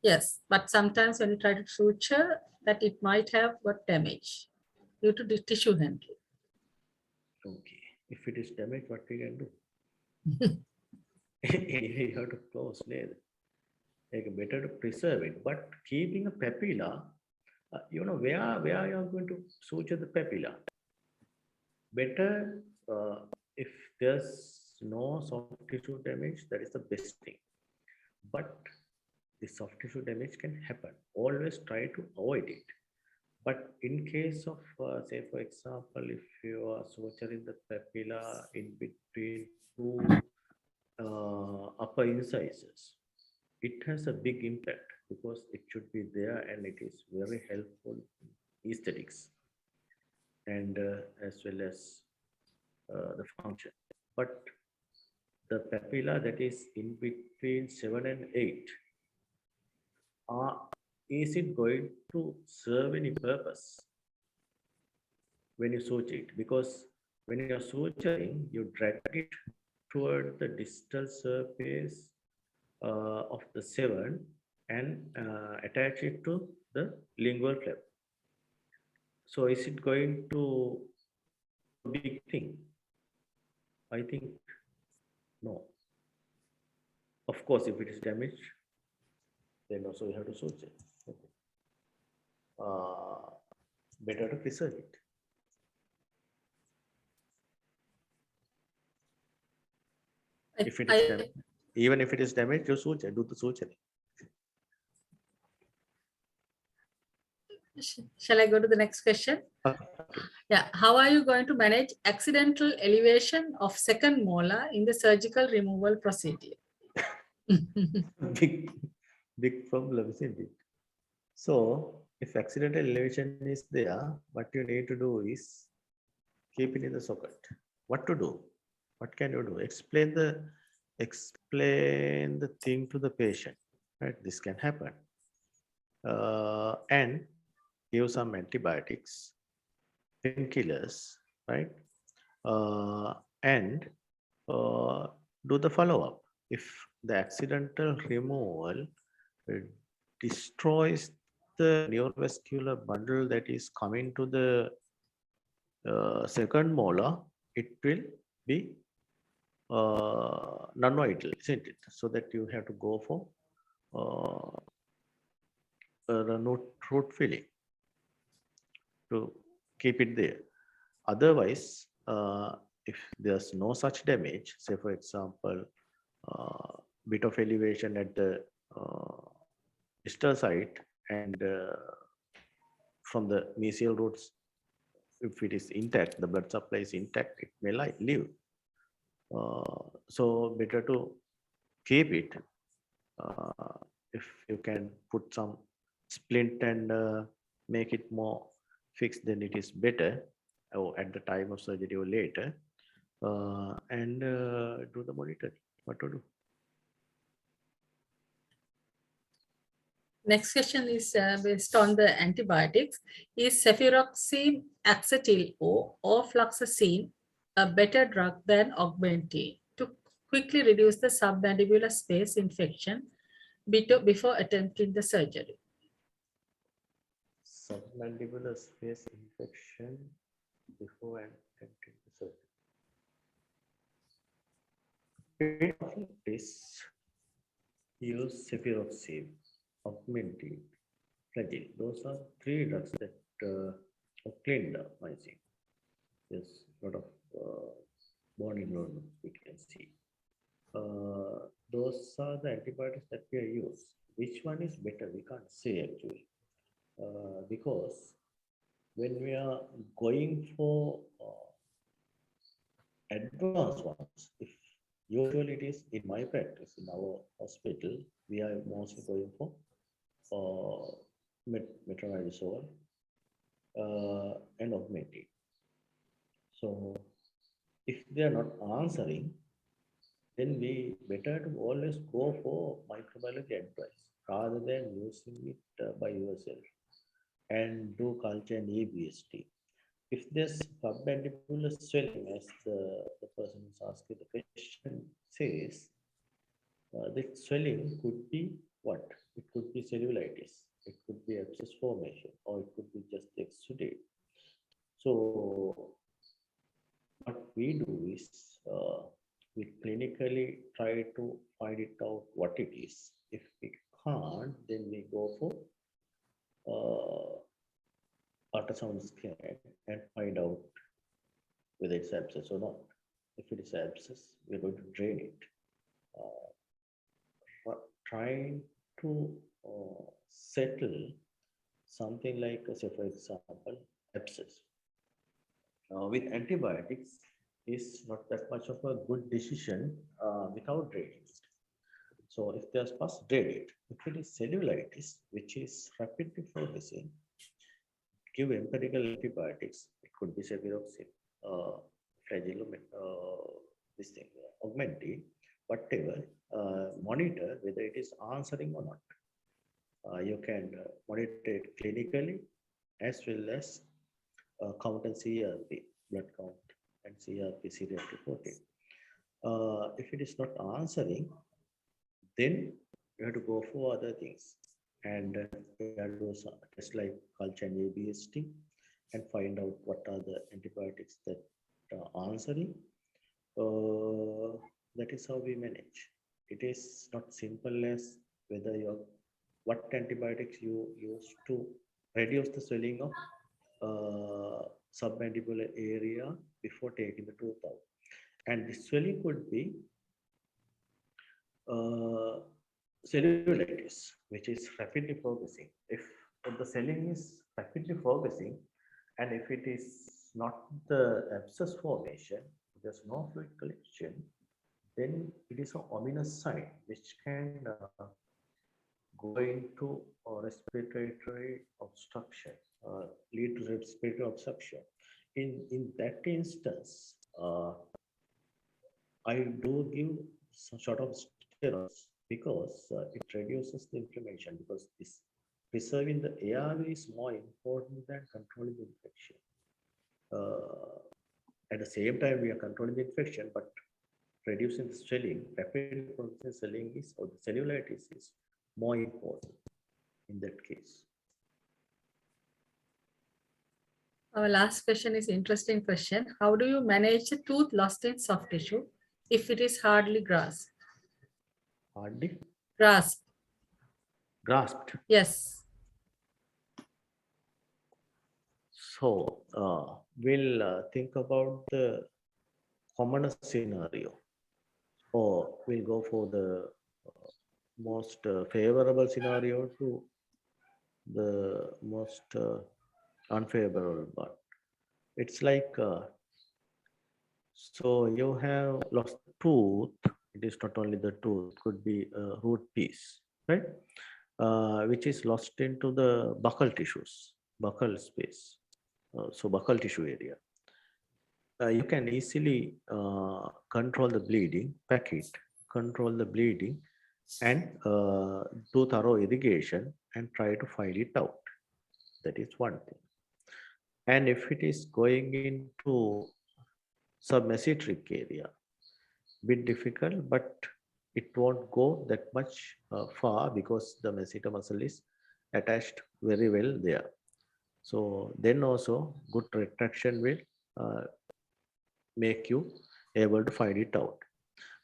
Yes, but sometimes when you try to suture, that it might have got damage due to the tissue handling. Okay, if it is damaged, what we can do? You have to close later. Better to preserve it, but keeping a papilla, where you are going to suture the papilla. Better if there's no soft tissue damage, that is the best thing. But the soft tissue damage can happen. Always try to avoid it. But in case of, say, for example, if you are suturing the papilla in between two upper incisors, it has a big impact because it should be there and it is very helpful in aesthetics and as well as the function. But the papilla that is in between 7 and 8, is it going to serve any purpose when you suture it? Because when you are suturing, you drag it toward the distal surface of the 7 and attach it to the lingual flap. So is it going to be a big thing? I think no. Of course, if it is damaged, then also you have to suture. Okay. Better to preserve it. If it is even if it is damaged, you suture, do the suture. Shall I go to the next question? Yeah. How are you going to manage accidental elevation of second molar in the surgical removal procedure? Big problem, isn't it? So if accidental elevation is there, what you need to do is keep it in the socket. What to do? What can you do? Explain the thing to the patient. Right? This can happen. And give some antibiotics, painkillers, right? And do the follow-up. If the accidental removal destroys the neurovascular bundle that is coming to the second molar, it will be non-vital, isn't it? So that you have to go for root filling to keep it there. Otherwise, if there's no such damage, say for example, bit of elevation at the distal site and from the mesial roots, if it is intact, the blood supply is intact, it may live. So better to keep it. If you can put some splint and make it more fixed, then it is better, or at the time of surgery or later, and do the monitoring. What to do? Next question is based on the antibiotics. Is cefuroxime acetyl O or fluoxetine a better drug than Augmentin to quickly reduce the submandibular space infection before attempting the surgery? Submandibular space infection before attempting the surgery. This use cefuroxime, Augmentin, Flagyl. Those are three drugs that clindamycin. There's a lot of bone involvement we can see. Those are the antibiotics that we use. Which one is better? We can't say actually, because when we are going for advanced ones, if usually it is in my practice in our hospital, we are mostly going for metronidazole and Augmentin. So if they are not answering, then we better to always go for microbiology advice rather than using it by yourself, and do culture and ABST. If there's submandibular swelling, as the person who's asking the question says, the swelling could be what? It could be cellulitis, it could be abscess formation, or it could be just exudate. So what we do is we clinically try to find it out what it is. If we can't, then we go for ultrasound scan and find out whether it's abscess or not. If it is abscess, we're going to drain it. Trying to settle something like, say, for example, abscess with antibiotics is not that much of a good decision without draining it. So if there's first drain it, if it is cellulitis, which is rapidly progressing, give empirical antibiotics. It could be cefuroxime, Flagyl, this thing, Augmentin, whatever. Monitor whether it is answering or not. You can monitor it clinically as well as count and CRP, blood count and CRP, serial reporting. If it is not answering, then you have to go for other things, and you have to do tests like culture and ABST and find out what are the antibiotics that are answering. That is how we manage. It is not simple as whether what antibiotics you use to reduce the swelling of submandibular area before taking the tooth out. And the swelling could be cellulitis, which is rapidly progressing. If the swelling is rapidly progressing, and if it is not the abscess formation, there's no fluid collection, then it is an ominous sign which can go into respiratory obstruction, lead to respiratory obstruction. In that instance, I do give some sort of steroids because it reduces the inflammation, because this preserving the ARV is more important than controlling the infection. At the same time, we are controlling the infection, but reducing the swelling, rapidly progressing swelling is, or the cellulitis is more important in that case. Our last question is interesting question. How do you manage a tooth lost in soft tissue if it is hardly grasped? Hardly Grasp, grasped. yes. So we'll think about the commonest scenario, or we'll go for the most favorable scenario to the most unfavorable one. It's like, so you have lost tooth. It is not only the tooth, could be a root piece, right? Which is lost into the buccal tissues, buccal space. So buccal tissue area. You can easily control the bleeding, pack it, control the bleeding, and do thorough irrigation and try to find it out. That is one thing. And if it is going into submesenteric area, bit difficult, but it won't go that much far because the masseter muscle is attached very well there. So then also good retraction will make you able to find it out.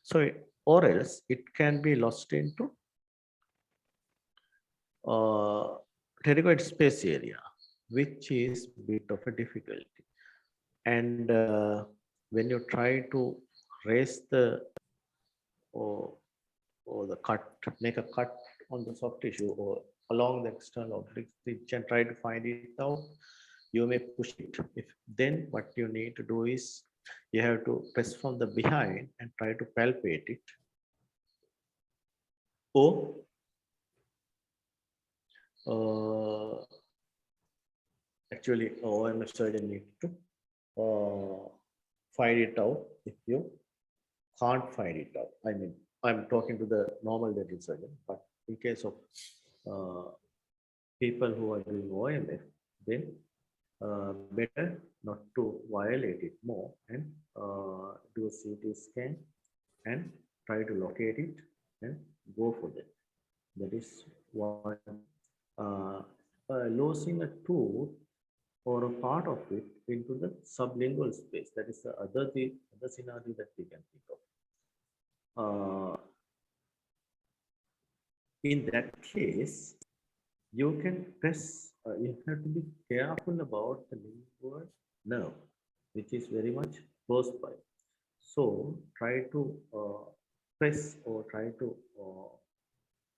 So, or else it can be lost into pterygoid space area, which is bit of a difficulty. And when you try to raise the or the cut, make a cut on the soft tissue or along the external object and try to find it out, you may push it. If then what you need to do is you have to press from the behind and try to palpate it, or actually OMF surgeon needs to find it out if you can't find it out. I mean, I'm talking to the normal dental surgeon, but in case of people who are doing OMF, then better not to violate it more and do a CT scan and try to locate it and go for that. That is one. Losing a tooth or a part of it into the sublingual space. That is the other scenario that we can think of. In that case, you can press, you have to be careful about the lingual nerve, which is very much close by. So try to press or try to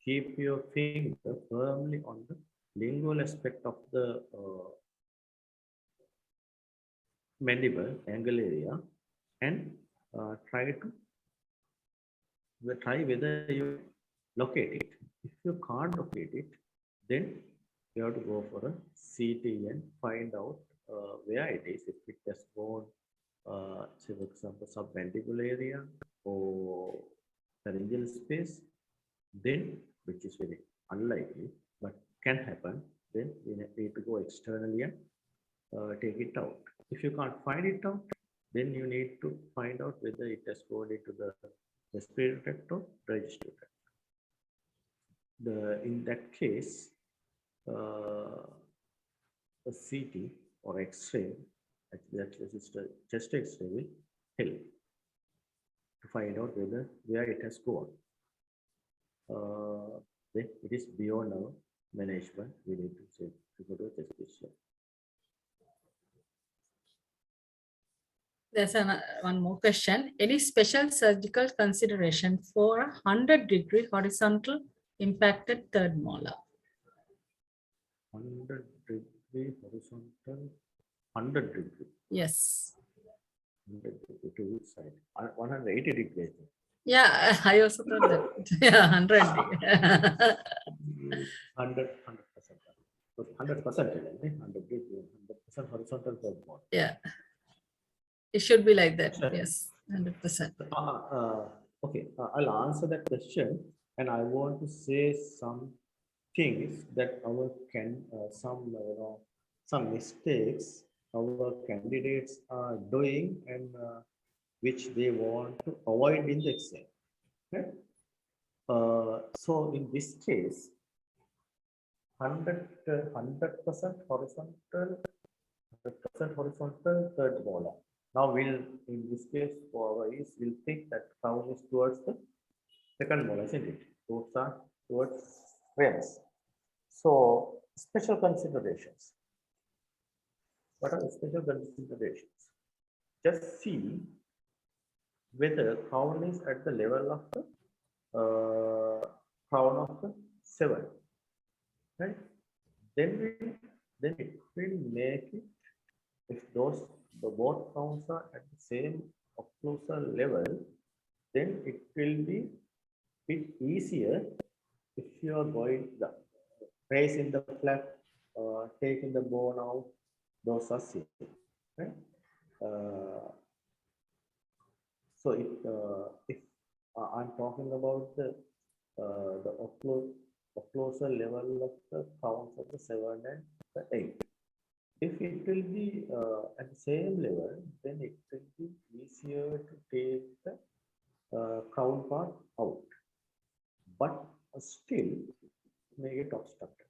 keep your finger firmly on the lingual aspect of the mandible angle area and try whether you locate it. If you can't locate it, then you have to go for a CT and find out where it is. If it has gone, say for example, submandibular area or pharyngeal space, then, which is very unlikely, but can happen, then we need to go externally and take it out. If you can't find it out, then you need to find out whether it has gone into the respiratory tract or digestive tract. In that case, a CT or X-ray, actually chest X-ray will help to find out where it has gone. Then it is beyond our management. We need to say to go to a chest X-ray. there's one more question. Any special surgical consideration for a 100-degree horizontal impacted third molar? 100-degree horizontal, 100-degree. Yes. 100-degree to which side? 180 degrees. Yeah, I also thought that. Yeah, 100. 100%. 100%. 100% horizontal third molar. Yeah. It should be like that. Sure. Yes, 100%. Okay, I'll answer that question, and I want to say some things that some mistakes our candidates are doing, and which they want to avoid in the exam. Okay? So in this case, 100% horizontal, 100% horizontal third molar. Now we'll, in this case, for our ease, we'll think that crown is towards the second molar, isn't it? Roots are towards rams. So special considerations. What are the special considerations? Just see whether crown is at the level of the crown of the 7, right? Then it will make it, if the both crowns are at the same occlusal level, then it will be bit easier if you are going the raising the flap, taking the bone out, those are same, right? So if I'm talking about the occlusal level of the counts of the 7 and the 8, if it will be at the same level, then it will be easier to take the crown part out, but still may get obstructed.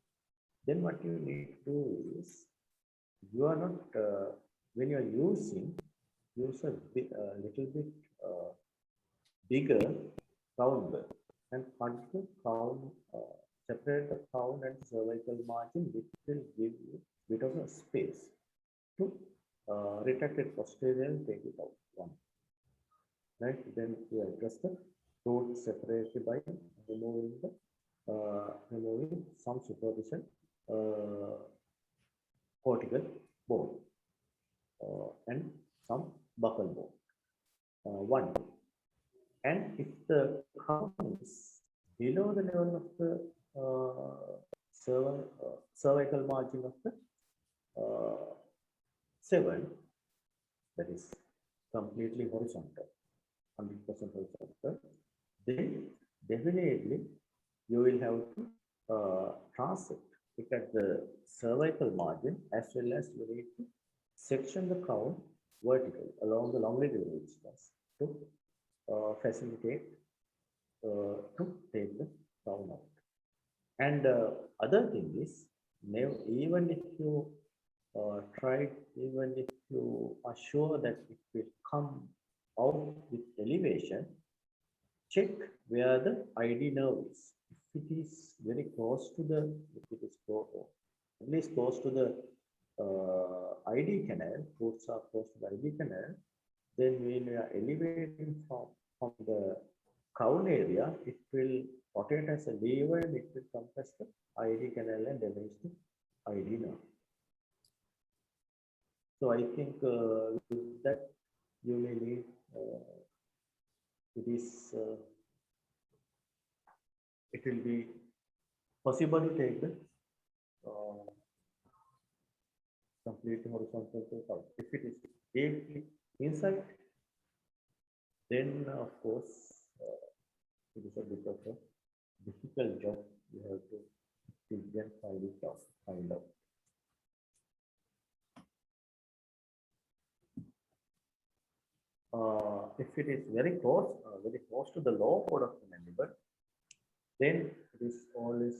Then what you need to do is, you are not when you are use a little bit bigger crown burr and cut the crown, separate the crown and cervical margin, which will give you a bit of a space to retract it posterior and take it out one. Right? Then you address the root separately by removing some superficial cortical bone and some buccal bone. One. And if the crown is below the level of the cervical margin of the 7, that is completely horizontal, 100% horizontal, then definitely you will have to transit it at the cervical margin, as well as you need to section the crown vertically along the longitudinal distance to facilitate to take the crown out. And other thing is, even if you even if you are sure that it will come out with elevation, check where the ID nerve is. If it is very close to the, at least close to the ID canal, roots are close to the ID canal, then when we are elevating from the crown area, it will rotate as a lever and it will compress the ID canal and damage the ID nerve. So I think with that you may need it will be possible to take the complete horizontal take out. If it is deeply inside, then of course it is a bit of a difficult job. You have to dig and find it out, find out. If it is very close to the lower part of the mandible, then it is always,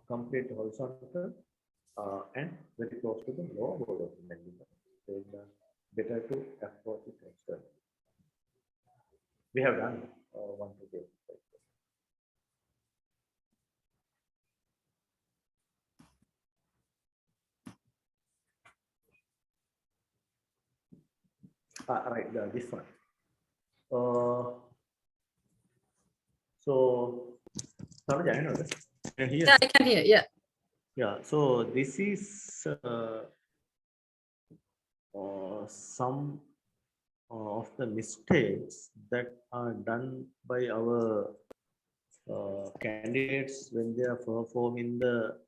complete horizontal and very close to the lower part of the mandible. Then better to approach it externally. We have done one today. Right, this one. So, Tanuja, I know this. Can you hear? Yeah, I can hear. Yeah. Yeah, so this is some of the mistakes that are done by our candidates when they are performing the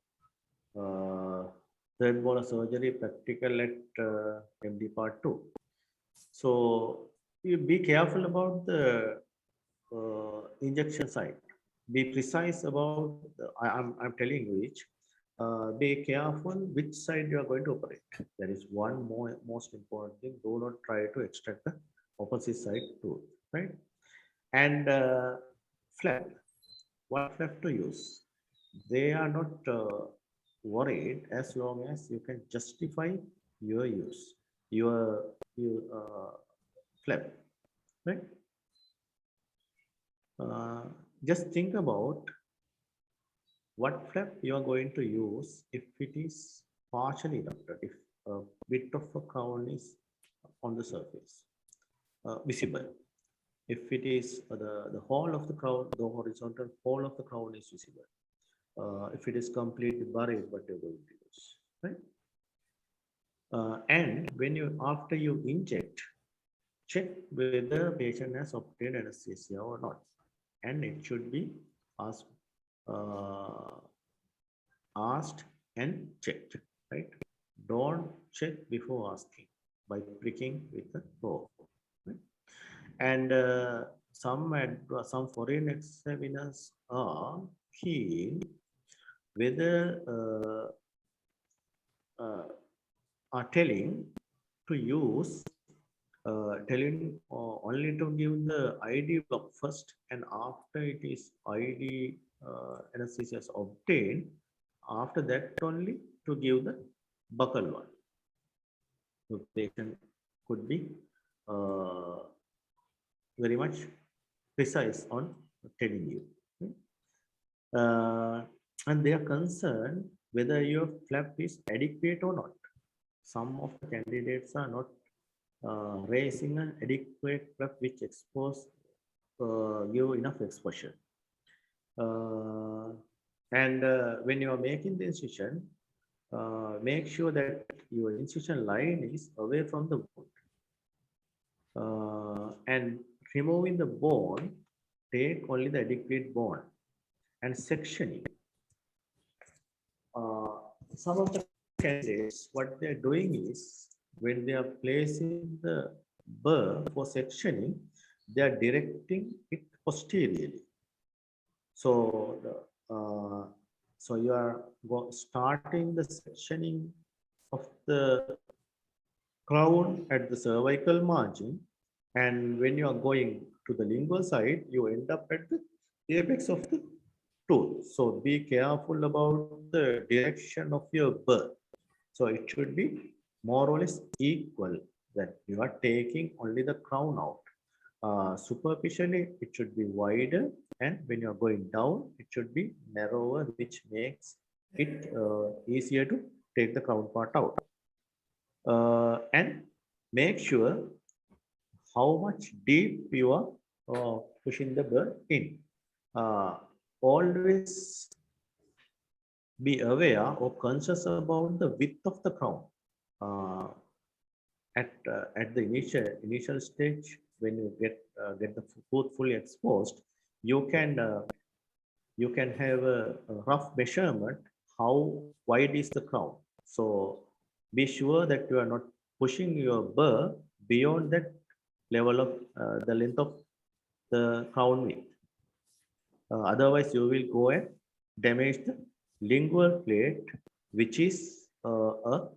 third bolar surgery practical at MD Part 2. So you be careful about the injection site. Be precise about, I'm telling you which. Be careful which side you are going to operate. That is one most important thing. Do not try to extract the opposite side tooth, right? And flap. What flap to use? They are not worried as long as you can justify your use, your flap, right? Uh, just think about what flap you are going to use if it is partially erupted, if a bit of a crown is on the surface, visible. If it is the whole of the crown, the horizontal whole of the crown is visible. If it is completely buried, what you're going to use, right? And when you, after you inject, check whether patient has obtained anesthesia or not. And it should be asked, uh, asked and checked, right? Don't check before asking by pricking with the probe. Right? And some foreign examiners are keen whether are telling to use telling only to give the ID block first, and after it is ID anesthesia is obtained, after that only to give the buccal one. The patient could be very much precise on telling you. And they are concerned whether your flap is adequate or not. Some of the candidates are not raising an adequate flap which expose give enough exposure. And when you are making the incision, make sure that your incision line is away from the wound. And removing the bone, take only the adequate bone. And sectioning. Some of the candidates, what they're doing is, when they are placing the burr for sectioning, they are directing it posteriorly. So, so you are starting the sectioning of the crown at the cervical margin, and when you are going to the lingual side, you end up at the apex of the tooth. So be careful about the direction of your burr. So it should be more or less equal, that you are taking only the crown out. Superficially, it should be wider, and when you are going down, it should be narrower, which makes it easier to take the crown part out. And make sure how much deep you are pushing the burr in. Always be aware or conscious about the width of the crown. At the initial stage, when you get the tooth fully exposed, you can have a rough measurement how wide is the crown. So be sure that you are not pushing your burr beyond that level of the length of the crown width. Otherwise, you will go and damage the lingual plate, which is a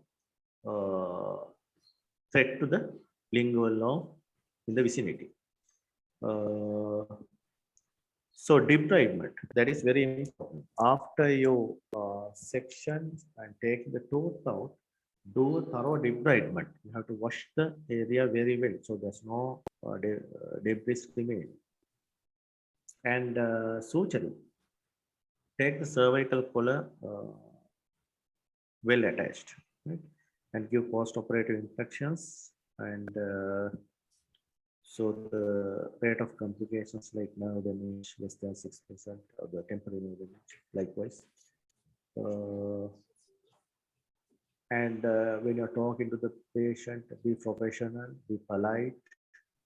threat to the lingual nerve in the vicinity. So debridement, that is very important. After you section and take the tooth out, do a thorough debridement. You have to wash the area very well, so there's no debris remaining. And suturing, take the cervical collar well attached, right? And give post-operative instructions, and So the rate of complications like nerve damage less than 6% of the temporary nerve damage, likewise. And when you're talking to the patient, be professional, be polite,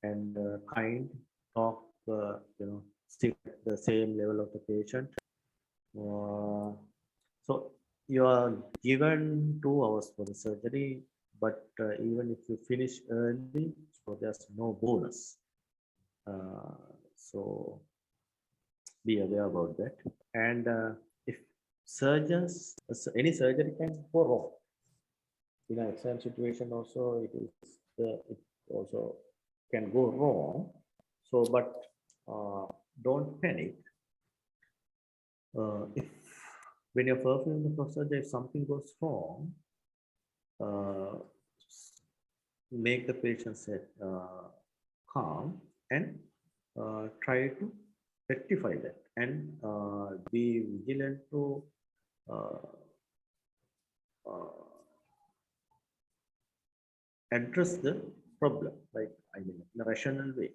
and kind. Talk, stick at the same level of the patient. So you are given 2 hours for the surgery, but even if you finish early, so there's no bonus. So be aware about that. And if surgeons, any surgery can go wrong. In an exam situation also, it also can go wrong. So, but don't panic. If when you're performing the procedure, if something goes wrong, make the patient calm and try to rectify that and be vigilant to address the problem, like in a rational way.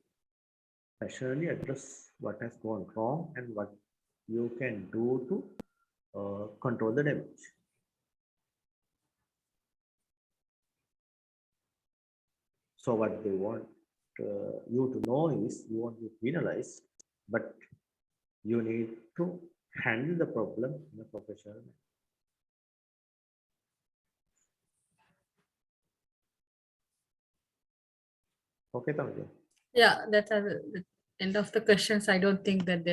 Rationally address what has gone wrong and what you can do to control the damage. So what they want you to know is you want to penalize, but you need to handle the problem in a professional manner. Okay, Tamil. Yeah, that's the end of the questions. I don't think that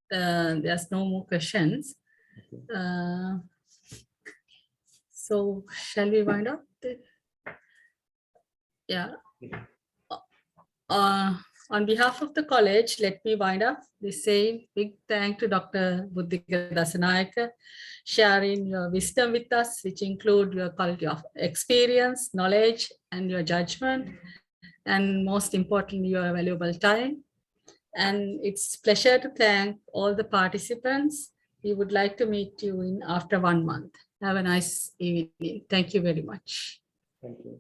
there's no more questions. Okay. So shall we wind up? Yeah. On behalf of the college, let me wind up by saying big thank to Dr. Buddhika Dasanayake, sharing your wisdom with us, which include your quality of experience, knowledge, and your judgment, and most importantly, your valuable time. And it's pleasure to thank all the participants. We would like to meet you in after 1 month. Have a nice evening. Thank you very much. Thank you.